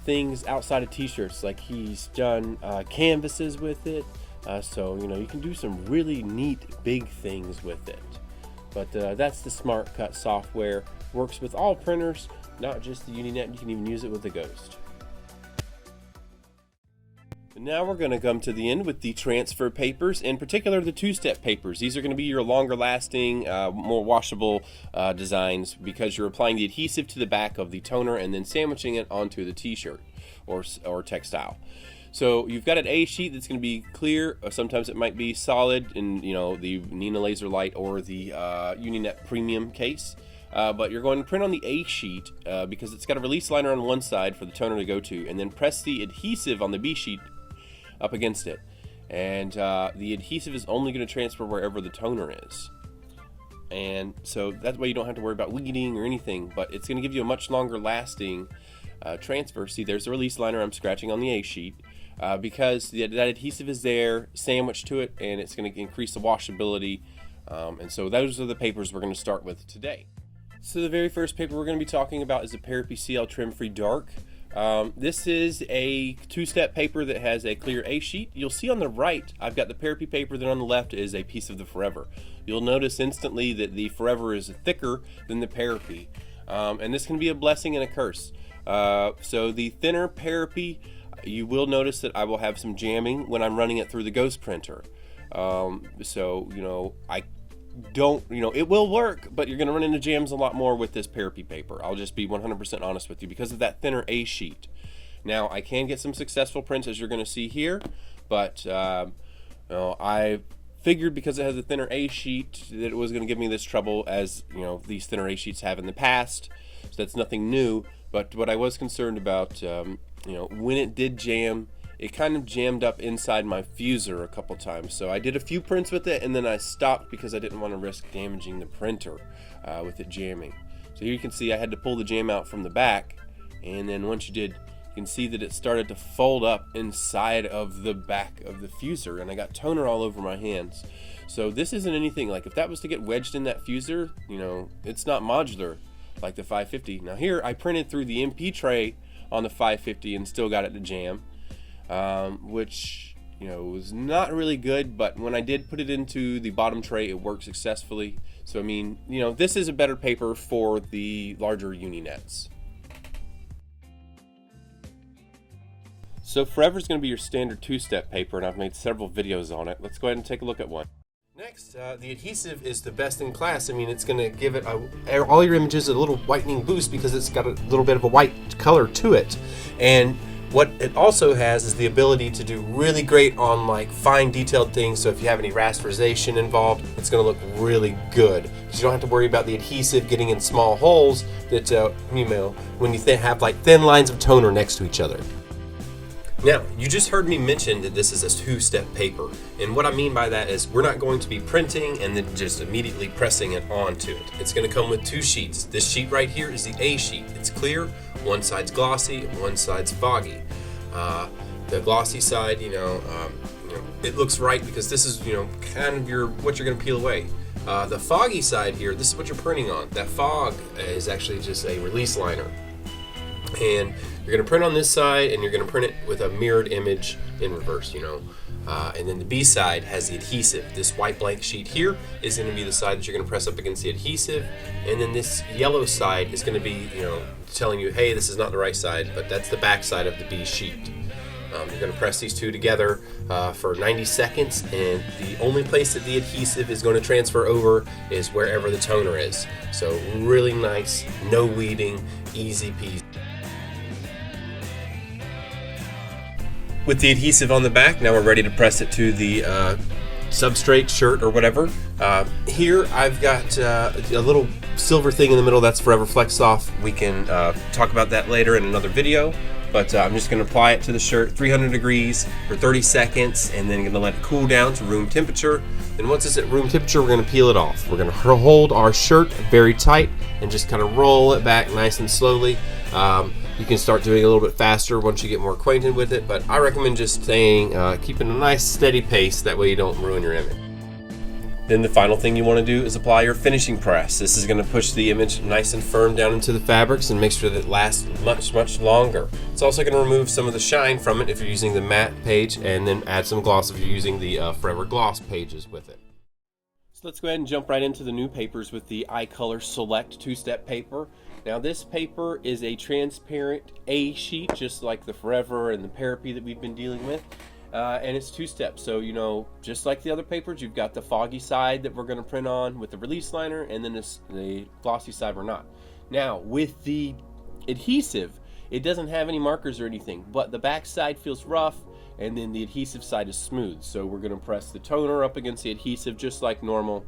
things outside of t-shirts, like he's done canvases with it, so you know, you can do some really neat big things with it. But that's the Smart Cut software. Works with all printers, not just the UniNet. You can even use it with the Ghost. And now we're going to come to the end with the transfer papers, in particular the two-step papers. These are going to be your longer lasting, more washable designs, because you're applying the adhesive to the back of the toner and then sandwiching it onto the t-shirt or textile. So you've got an A sheet that's going to be clear, or sometimes it might be solid in, you know, the Nina Laser Light or the UniNet Premium case. But you're going to print on the A sheet because it's got a release liner on one side for the toner to go to, and then press the adhesive on the B sheet up against it, and the adhesive is only going to transfer wherever the toner is, and so that way you don't have to worry about bleeding or anything, but it's going to give you a much longer lasting transfer. See, there's the release liner I'm scratching on the A sheet because that adhesive is there sandwiched to it, and it's going to increase the washability, and so those are the papers we're going to start with today. So the very first paper we're going to be talking about is the Parapy CL Trim Free Dark. This is a two-step paper that has a clear A sheet. You'll see on the right I've got the Parapy paper, then on the left is a piece of the Forever. You'll notice instantly that the Forever is thicker than the Parapy, and this can be a blessing and a curse. So the thinner Parapy, you will notice that I will have some jamming when I'm running it through the Ghost printer. So you know, it will work, but you're going to run into jams a lot more with this Parapy paper. I'll just be 100% honest with you because of that thinner A sheet. Now, I can get some successful prints, as you're going to see here, but you know, I figured because it has a thinner A sheet that it was going to give me this trouble, as you know, these thinner A sheets have in the past. So that's nothing new. But what I was concerned about, you know, when it did jam, it kind of jammed up inside my fuser a couple times. So I did a few prints with it, and then I stopped because I didn't want to risk damaging the printer with it jamming. So here you can see I had to pull the jam out from the back, and then once you did, you can see that it started to fold up inside of the back of the fuser, and I got toner all over my hands. So this isn't anything, like if that was to get wedged in that fuser, you know, it's not modular like the 550. Now here I printed through the MP tray on the 550 and still got it to jam. Which, you know, was not really good, but when I did put it into the bottom tray, it worked successfully. So I mean, you know, this is a better paper for the larger UniNets. So Forever is going to be your standard two-step paper, and I've made several videos on it. Let's go ahead and take a look at one. Next, the adhesive is the best in class. I mean, it's going to give it all your images a little whitening boost because it's got a little bit of a white color to it. And what it also has is the ability to do really great on like fine detailed things. So if you have any rasterization involved, it's going to look really good. So you don't have to worry about the adhesive getting in small holes that you know, when you have like thin lines of toner next to each other. Now, you just heard me mention that this is a two-step paper, and what I mean by that is we're not going to be printing and then just immediately pressing it onto it. It's going to come with two sheets. This sheet right here is the A sheet. It's clear, one side's glossy, and one side's foggy. The glossy side, you know, it looks right because this is, you know, kind of what you're going to peel away. The foggy side here, this is what you're printing on. That fog is actually just a release liner. And you're going to print on this side, and you're going to print it with a mirrored image in reverse, and then the B side has the adhesive. This white blank sheet here is going to be the side that you're going to press up against the adhesive, and then this yellow side is going to be, telling you, hey, this is not the right side, but that's the back side of the B sheet. You're going to press these two together for 90 seconds, and the only place that the adhesive is going to transfer over is wherever the toner is. So really nice, no weeding, easy peasy. With the adhesive on the back, now we're ready to press it to the substrate, shirt, or whatever. Here I've got a little silver thing in the middle. That's Forever Flex Off. We can talk about that later in another video, but I'm just going to apply it to the shirt, 300 degrees for 30 seconds, and then going to let it cool down to room temperature. And once it's at room temperature, we're going to peel it off. We're going to hold our shirt very tight and just kind of roll it back nice and slowly. You can start doing it a little bit faster once you get more acquainted with it, but I recommend just keeping a nice steady pace. That way you don't ruin your image. Then the final thing you want to do is apply your finishing press. This is going to push the image nice and firm down into the fabrics and make sure that it lasts much longer. It's also going to remove some of the shine from it if you're using the matte page, and then add some gloss if you're using the Forever Gloss pages with it. So let's go ahead and jump right into the new papers with the iColor Select two-step paper. Now this paper is a transparent A sheet, just like the Forever and the Parapy that we've been dealing with. And it's two steps, so just like the other papers, you've got the foggy side that we're going to print on with the release liner, and then the glossy side we're not. Now with the adhesive, it doesn't have any markers or anything, but the back side feels rough, and then the adhesive side is smooth. So we're going to press the toner up against the adhesive just like normal.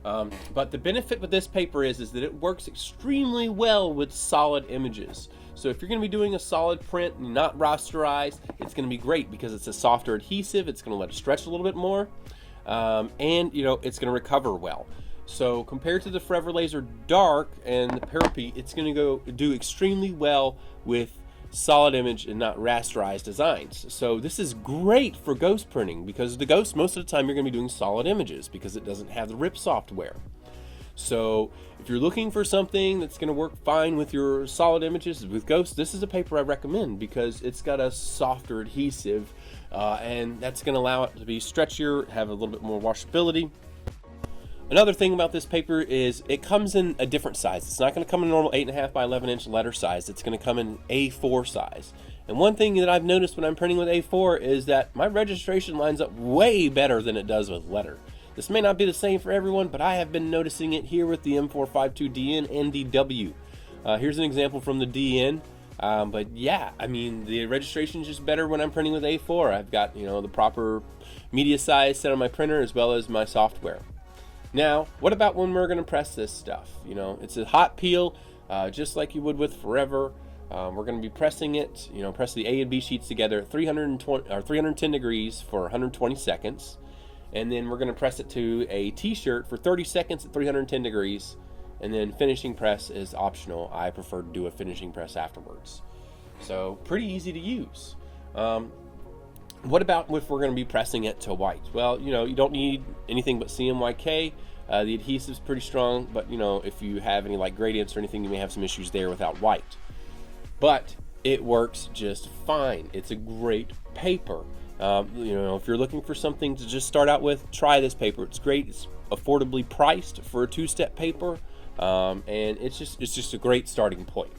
But the benefit with this paper is that it works extremely well with solid images. So if you're going to be doing a solid print, not rasterized, it's going to be great because it's a softer adhesive. It's going to let it stretch a little bit more, and it's going to recover well. So compared to the Forever Laser Dark and the Parapy, it's going to do extremely well with solid image and not rasterized designs. So this is great for ghost printing, because the ghost, most of the time you're going to be doing solid images because it doesn't have the RIP software. So if you're looking for something that's going to work fine with your solid images with ghosts, this is a paper I recommend because it's got a softer adhesive, and that's going to allow it to be stretchier, have a little bit more washability. Another thing about this paper is it comes in a different size. It's not going to come in a normal 8.5 by 11 inch letter size. It's going to come in A4 size. And one thing that I've noticed when I'm printing with A4 is that my registration lines up way better than it does with letter. This may not be the same for everyone, but I have been noticing it here with the M452DN and DW. Here's an example from the DN. But yeah, I mean, the registration is just better when I'm printing with A4. I've got, the proper media size set on my printer as well as my software. Now, what about when we're going to press this stuff? It's a hot peel, just like you would with Forever. We're going to be pressing it, press the A and B sheets together at 310 degrees for 120 seconds. And then we're going to press it to a t-shirt for 30 seconds at 310 degrees. And then finishing press is optional. I prefer to do a finishing press afterwards. So pretty easy to use. What about if we're going to be pressing it to white? Well, you don't need anything but CMYK. The adhesive's pretty strong, but if you have any like gradients or anything, you may have some issues there without white. But it works just fine. It's a great paper. If you're looking for something to just start out with, try this paper. It's great. It's affordably priced for a two-step paper, and it's just a great starting point.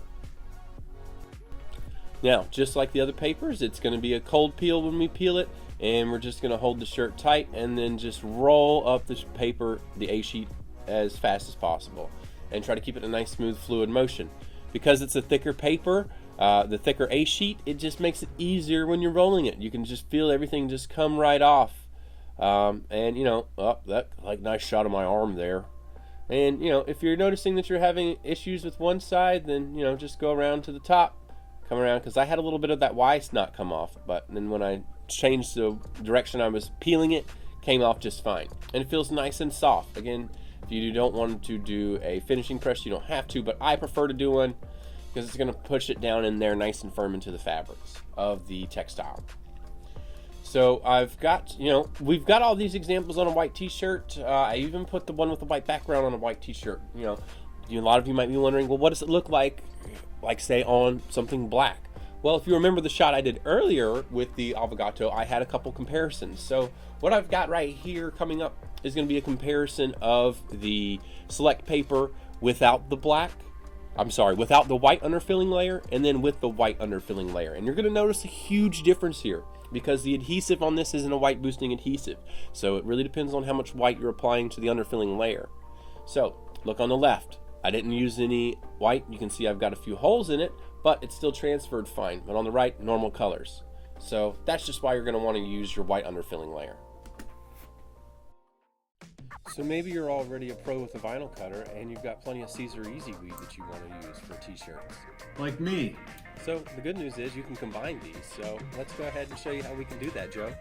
Now, just like the other papers, it's going to be a cold peel when we peel it, and we're just going to hold the shirt tight and then just roll up the paper, the A sheet, as fast as possible, and try to keep it in a nice, smooth, fluid motion. Because it's a thicker paper, the thicker A sheet, it just makes it easier when you're rolling it. You can just feel everything just come right off. That like nice shot of my arm there. And if you're noticing that you're having issues with one side, then just go around to the top, come around, because I had a little bit of that Y snot come off, but then when I changed the direction I was peeling it, came off just fine. And it feels nice and soft. Again, if you don't want to do a finishing press, you don't have to, but I prefer to do one because it's going to push it down in there nice and firm into the fabrics of the textile. So I've got, we've got all these examples on a white t-shirt. I even put the one with the white background on a white t-shirt. a lot of you might be wondering, well, what does it look like say on something black? Well, if you remember the shot I did earlier with the Avogato, I had a couple comparisons. So what I've got right here coming up is going to be a comparison of the Select paper without the white underfilling layer, and then with the white underfilling layer. And you're going to notice a huge difference here because the adhesive on this isn't a white boosting adhesive. So it really depends on how much white you're applying to the underfilling layer. So look on the left. I didn't use any white. You can see I've got a few holes in it, but it's still transferred fine. But on the right, normal colors. So that's just why you're going to want to use your white underfilling layer. So maybe you're already a pro with a vinyl cutter and you've got plenty of Caesar Easy Weed that you want to use for t-shirts. Like me. So the good news is you can combine these. So let's go ahead and show you how we can do that, Joe.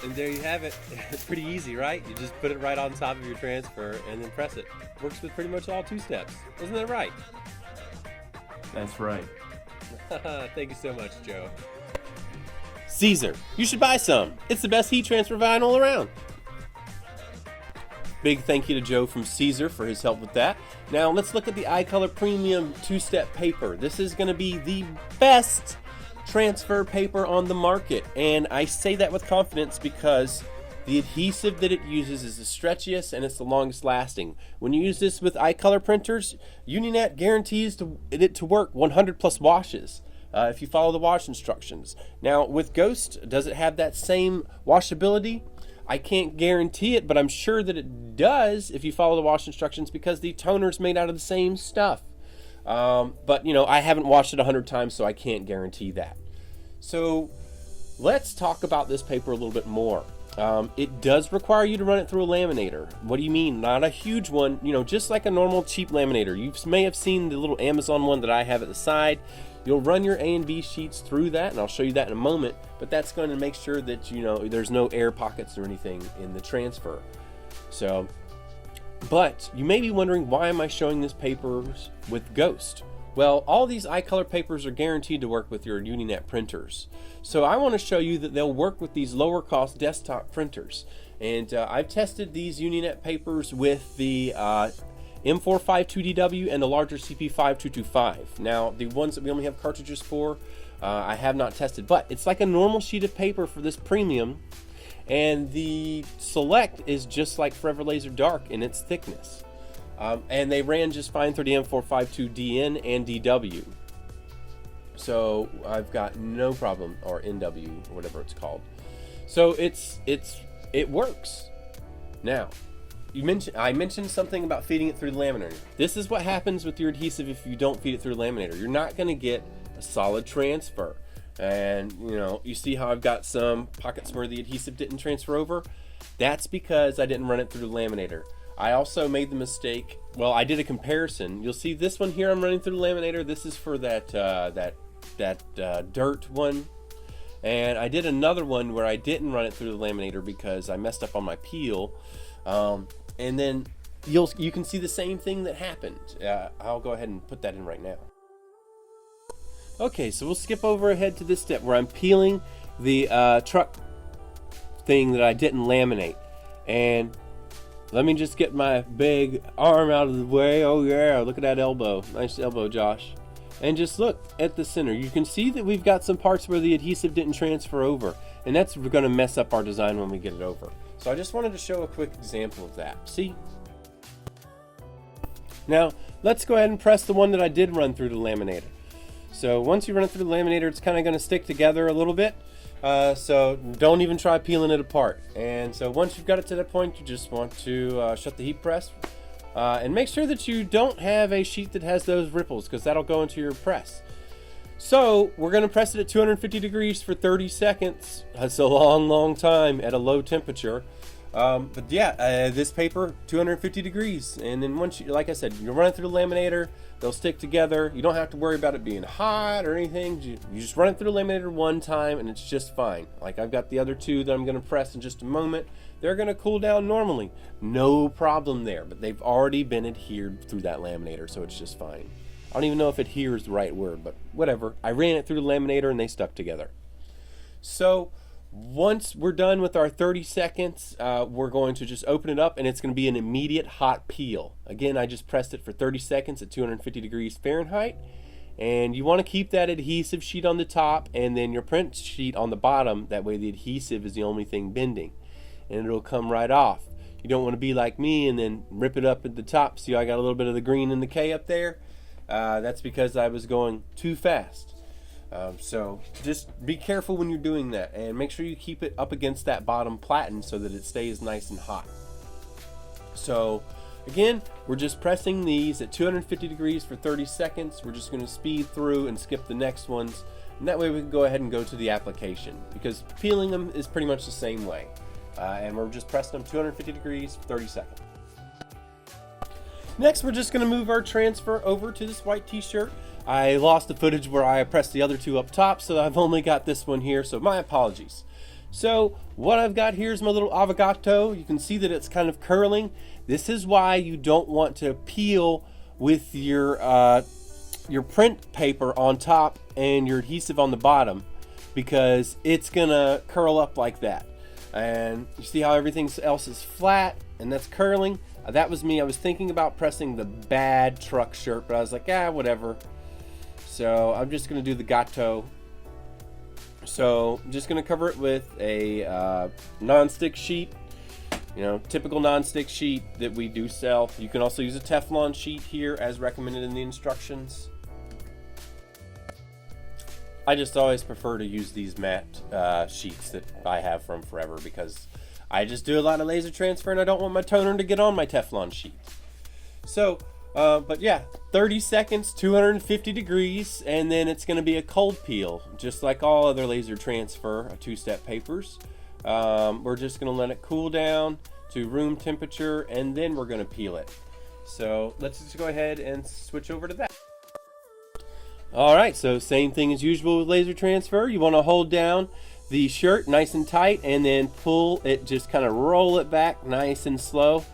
And there you have it. It's pretty easy, right? You just put it right on top of your transfer and then press it. Works with pretty much all two steps. Isn't that right? That's right. Thank you so much, Joe. Caesar, you should buy some. It's the best heat transfer vinyl around. Big thank you to Joe from Caesar for his help with that. Now let's look at the iColor Premium 2-step paper. This is going to be the best transfer paper on the market, and I say that with confidence because the adhesive that it uses is the stretchiest and it's the longest lasting. When you use this with iColor printers, UniNet guarantees it to work 100 plus washes if you follow the wash instructions. Now with Ghost, does it have that same washability? I can't guarantee it, but I'm sure that it does if you follow the wash instructions because the toner's made out of the same stuff. But you know, I haven't washed it 100 times, so I can't guarantee that. So let's talk about this paper a little bit more. It does require you to run it through a laminator. What do you mean? Not a huge one, you know, just like a normal cheap laminator. You may have seen the little Amazon one that I have at the side. You'll run your A and B sheets through that, and I'll show you that in a moment, but that's going to make sure that, you know, there's no air pockets or anything in the transfer. So, but you may be wondering, why am I showing this paper with Ghost? Well, all these iColor papers are guaranteed to work with your UniNet printers. So I want to show you that they'll work with these lower cost desktop printers. And I've tested these UniNet papers with the M452DW and the larger CP5225. Now, the ones that we only have cartridges for, I have not tested, but it's like a normal sheet of paper for this premium. And the Select is just like Forever Laser Dark in its thickness. And they ran just fine through the M452DN and DW. So I've got no problem, or NW, or whatever it's called. So it works. Now, I mentioned something about feeding it through the laminator. This is what happens with your adhesive if you don't feed it through the laminator. You're not going to get a solid transfer. And you know, you see how I've got some pockets where the adhesive didn't transfer over? That's because I didn't run it through the laminator. I also made the mistake, well, I did a comparison. You'll see this one here I'm running through the laminator. This is for that dirt one. And I did another one where I didn't run it through the laminator because I messed up on my peel. And then you can see the same thing that happened. I'll go ahead and put that in right now. Okay, so we'll skip over ahead to this step where I'm peeling the truck thing that I didn't laminate. And let me just get my big arm out of the way. Oh yeah, look at that elbow. Nice elbow, Josh. And just look at the center. You can see that we've got some parts where the adhesive didn't transfer over. And that's going to mess up our design when we get it over. So I just wanted to show a quick example of that. See? Now, let's go ahead and press the one that I did run through the laminator. So once you run it through the laminator, it's kind of going to stick together a little bit. So don't even try peeling it apart. And so once you've got it to that point, you just want to shut the heat press. And make sure that you don't have a sheet that has those ripples, because that'll go into your press. So we're going to press it at 250 degrees for 30 seconds. That's a long, long time at a low temperature. But yeah, this paper, 250 degrees, and then once you, like I said, you run it through the laminator, they'll stick together. You don't have to worry about it being hot or anything. You just run it through the laminator one time and it's just fine. Like I've got the other two that I'm going to press in just a moment. They're going to cool down normally. No problem there, but they've already been adhered through that laminator, so it's just fine. I don't even know if adhere is the right word, but whatever. I ran it through the laminator and they stuck together. So once we're done with our 30 seconds, we're going to just open it up and it's going to be an immediate hot peel. Again, I just pressed it for 30 seconds at 250 degrees Fahrenheit. And you want to keep that adhesive sheet on the top and then your print sheet on the bottom. That way the adhesive is the only thing bending. And it'll come right off. You don't want to be like me and then rip it up at the top. See, I got a little bit of the green and the K up there. That's because I was going too fast. So just be careful when you're doing that and make sure you keep it up against that bottom platen so that it stays nice and hot. So again, we're just pressing these at 250 degrees for 30 seconds. We're just going to speed through and skip the next ones. And that way we can go ahead and go to the application because peeling them is pretty much the same way. And we're just pressing them 250 degrees for 30 seconds. Next, we're just going to move our transfer over to this white t-shirt. I lost the footage where I pressed the other two up top, so I've only got this one here, so my apologies. So what I've got here is my little avocado. You can see that it's kind of curling. This is why you don't want to peel with your print paper on top and your adhesive on the bottom, because it's gonna curl up like that. And you see how everything else is flat and that's curling? That was me. I was thinking about pressing the bad truck shirt, but I was like, whatever. So I'm just going to do the gato. So I'm just going to cover it with a non-stick sheet. You know, typical non-stick sheet that we do sell. You can also use a Teflon sheet here as recommended in the instructions. I just always prefer to use these matte sheets that I have from forever because I just do a lot of laser transfer and I don't want my toner to get on my Teflon sheet. So, but yeah, 30 seconds, 250 degrees, and then it's going to be a cold peel, just like all other laser transfer two-step papers. We're just going to let it cool down to room temperature, and then we're going to peel it. So let's just go ahead and switch over to that. All right, so same thing as usual with laser transfer. You want to hold down the shirt nice and tight and then pull it, just kind of roll it back nice and slow.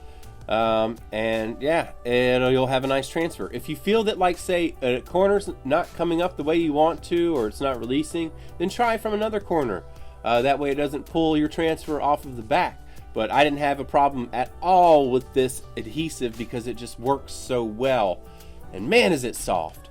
And yeah, you'll have a nice transfer. If you feel that, like, say a corner's not coming up the way you want to, or it's not releasing, then try from another corner. That way it doesn't pull your transfer off of the back. But I didn't have a problem at all with this adhesive because it just works so well. And man, is it soft.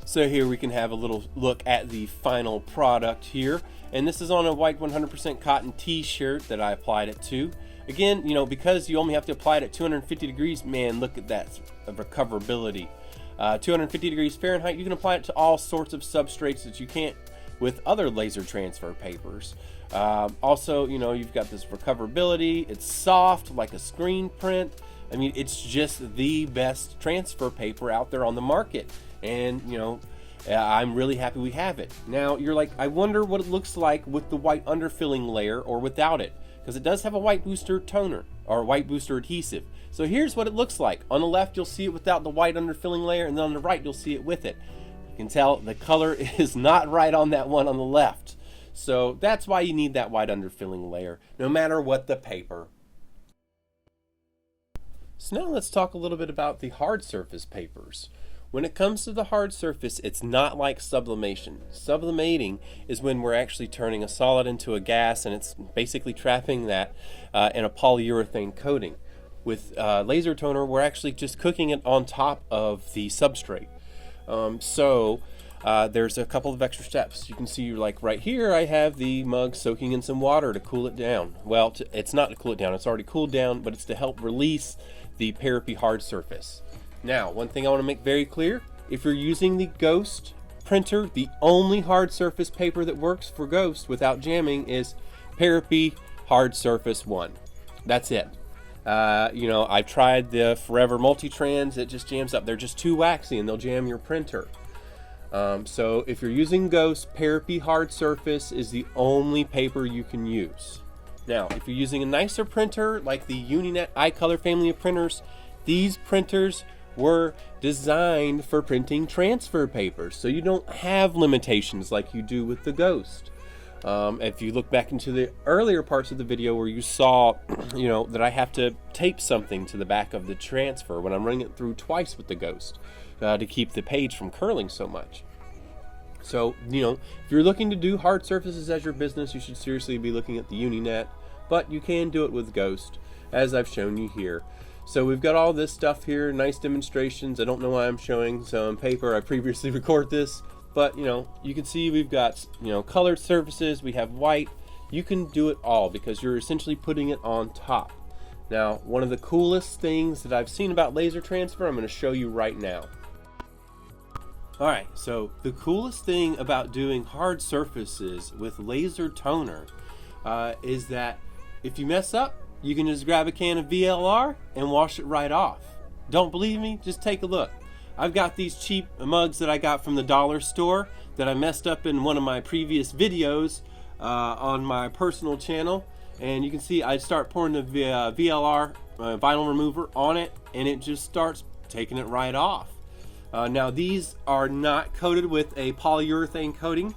So here we can have a little look at the final product here. And this is on a white 100% cotton t-shirt that I applied it to. Again, you know, because you only have to apply it at 250 degrees, man, look at that recoverability. 250 degrees Fahrenheit, you can apply it to all sorts of substrates that you can't with other laser transfer papers. Also, you know, you've got this recoverability. It's soft like a screen print. I mean, it's just the best transfer paper out there on the market. And, you know, I'm really happy we have it. Now, you're like, I wonder what it looks like with the white underfilling layer or without it. Because it does have a white booster toner, or white booster adhesive. So here's what it looks like. On the left, you'll see it without the white underfilling layer, and then on the right, you'll see it with it. You can tell the color is not right on that one on the left. So that's why you need that white underfilling layer, no matter what the paper. So now let's talk a little bit about the hard surface papers. When it comes to the hard surface, it's not like sublimation. Sublimating is when we're actually turning a solid into a gas and it's basically trapping that in a polyurethane coating. With laser toner, we're actually just cooking it on top of the substrate. There's a couple of extra steps. You can see, like right here, I have the mug soaking in some water to cool it down. Well, it's not to cool it down, it's already cooled down, but it's to help release the Parapy hard surface. Now, one thing I want to make very clear, if you're using the Ghost printer, the only hard surface paper that works for Ghost without jamming is Parapy Hard Surface 1. That's it. You know, I've tried the Forever Multitrans, it just jams up. They're just too waxy and they'll jam your printer. So if you're using Ghost, Parapy Hard Surface is the only paper you can use. Now, if you're using a nicer printer like the UniNet iColor family of printers, these printers were designed for printing transfer papers, so you don't have limitations like you do with the Ghost. If you look back into the earlier parts of the video where you saw, that I have to tape something to the back of the transfer when I'm running it through twice with the Ghost to keep the page from curling so much. So, if you're looking to do hard surfaces as your business, you should seriously be looking at the UniNet, but you can do it with Ghost, as I've shown you here. So we've got all this stuff here, nice demonstrations. I don't know why I'm showing some paper. I previously recorded this, but you can see we've got colored surfaces, we have white. You can do it all because you're essentially putting it on top. Now, one of the coolest things that I've seen about laser transfer, I'm going to show you right now. Alright, so the coolest thing about doing hard surfaces with laser toner is that if you mess up, you can just grab a can of VLR and wash it right off. Don't believe me? Just take a look. I've got these cheap mugs that I got from the dollar store that I messed up in one of my previous videos on my personal channel, and you can see I start pouring the VLR vinyl remover on it, and it just starts taking it right off. Now these are not coated with a polyurethane coating.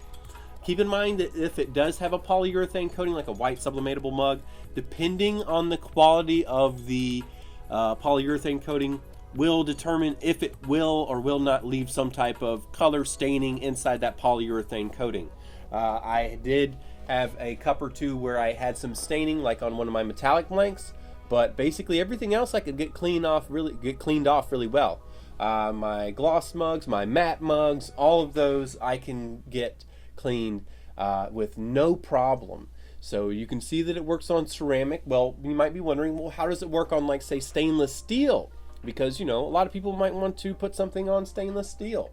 Keep in mind that if it does have a polyurethane coating, like a white sublimatable mug, depending on the quality of the polyurethane coating will determine if it will or will not leave some type of color staining inside that polyurethane coating. I did have a cup or two where I had some staining, like on one of my metallic blanks, but basically everything else I could get cleaned off really well. My gloss mugs, my matte mugs, all of those I can get cleaned with no problem. So you can see that it works on ceramic. Well, you might be wondering, well, how does it work on, like, say, stainless steel? Because, a lot of people might want to put something on stainless steel.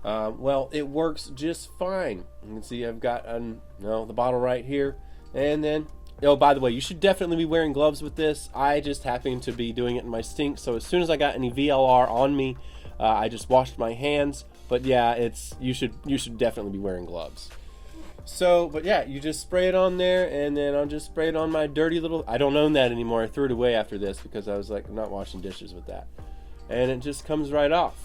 Well, it works just fine. You can see I've got the bottle right here. And then, by the way, you should definitely be wearing gloves with this. I just happen to be doing it in my sink. So as soon as I got any VLR on me, I just washed my hands. But yeah, you should definitely be wearing gloves. So, but yeah, you just spray it on there, and then I'll just spray it on my dirty little, I don't own that anymore. I threw it away after this because I was like, I'm not washing dishes with that. And it just comes right off.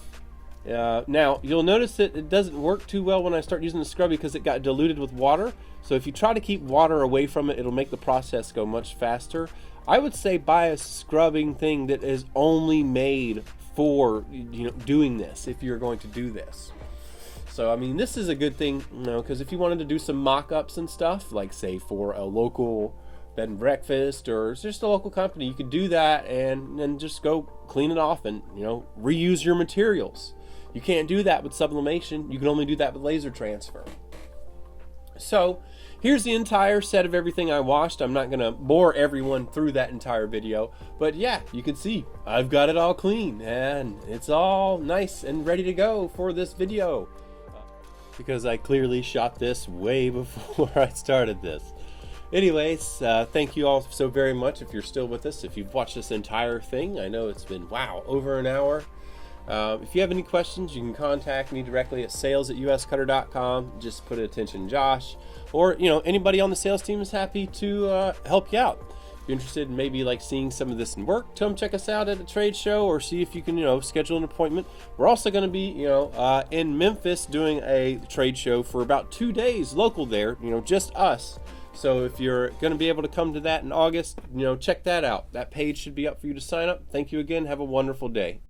Now, you'll notice that it doesn't work too well when I start using the scrub because it got diluted with water. So if you try to keep water away from it, it'll make the process go much faster. I would say buy a scrubbing thing that is only made for doing this, if you're going to do this. So, I mean, this is a good thing, because if you wanted to do some mock-ups and stuff, like, say, for a local bed and breakfast or just a local company, you could do that and then just go clean it off and, reuse your materials. You can't do that with sublimation. You can only do that with laser transfer. So, here's the entire set of everything I washed. I'm not going to bore everyone through that entire video, but yeah, you can see I've got it all clean and it's all nice and ready to go for this video. Because I clearly shot this way before I started this. Anyways, thank you all so very much if you're still with us. If you've watched this entire thing, I know it's been, wow, over an hour. If you have any questions, you can contact me directly at sales@uscutter.com. Just put attention Josh. Or, anybody on the sales team is happy to help you out. If you're interested in maybe like seeing some of this in work, come check us out at a trade show or see if you can, schedule an appointment. We're also going to be, in Memphis doing a trade show for about 2 days local there, just us. So if you're going to be able to come to that in August, check that out. That page should be up for you to sign up. Thank you again. Have a wonderful day.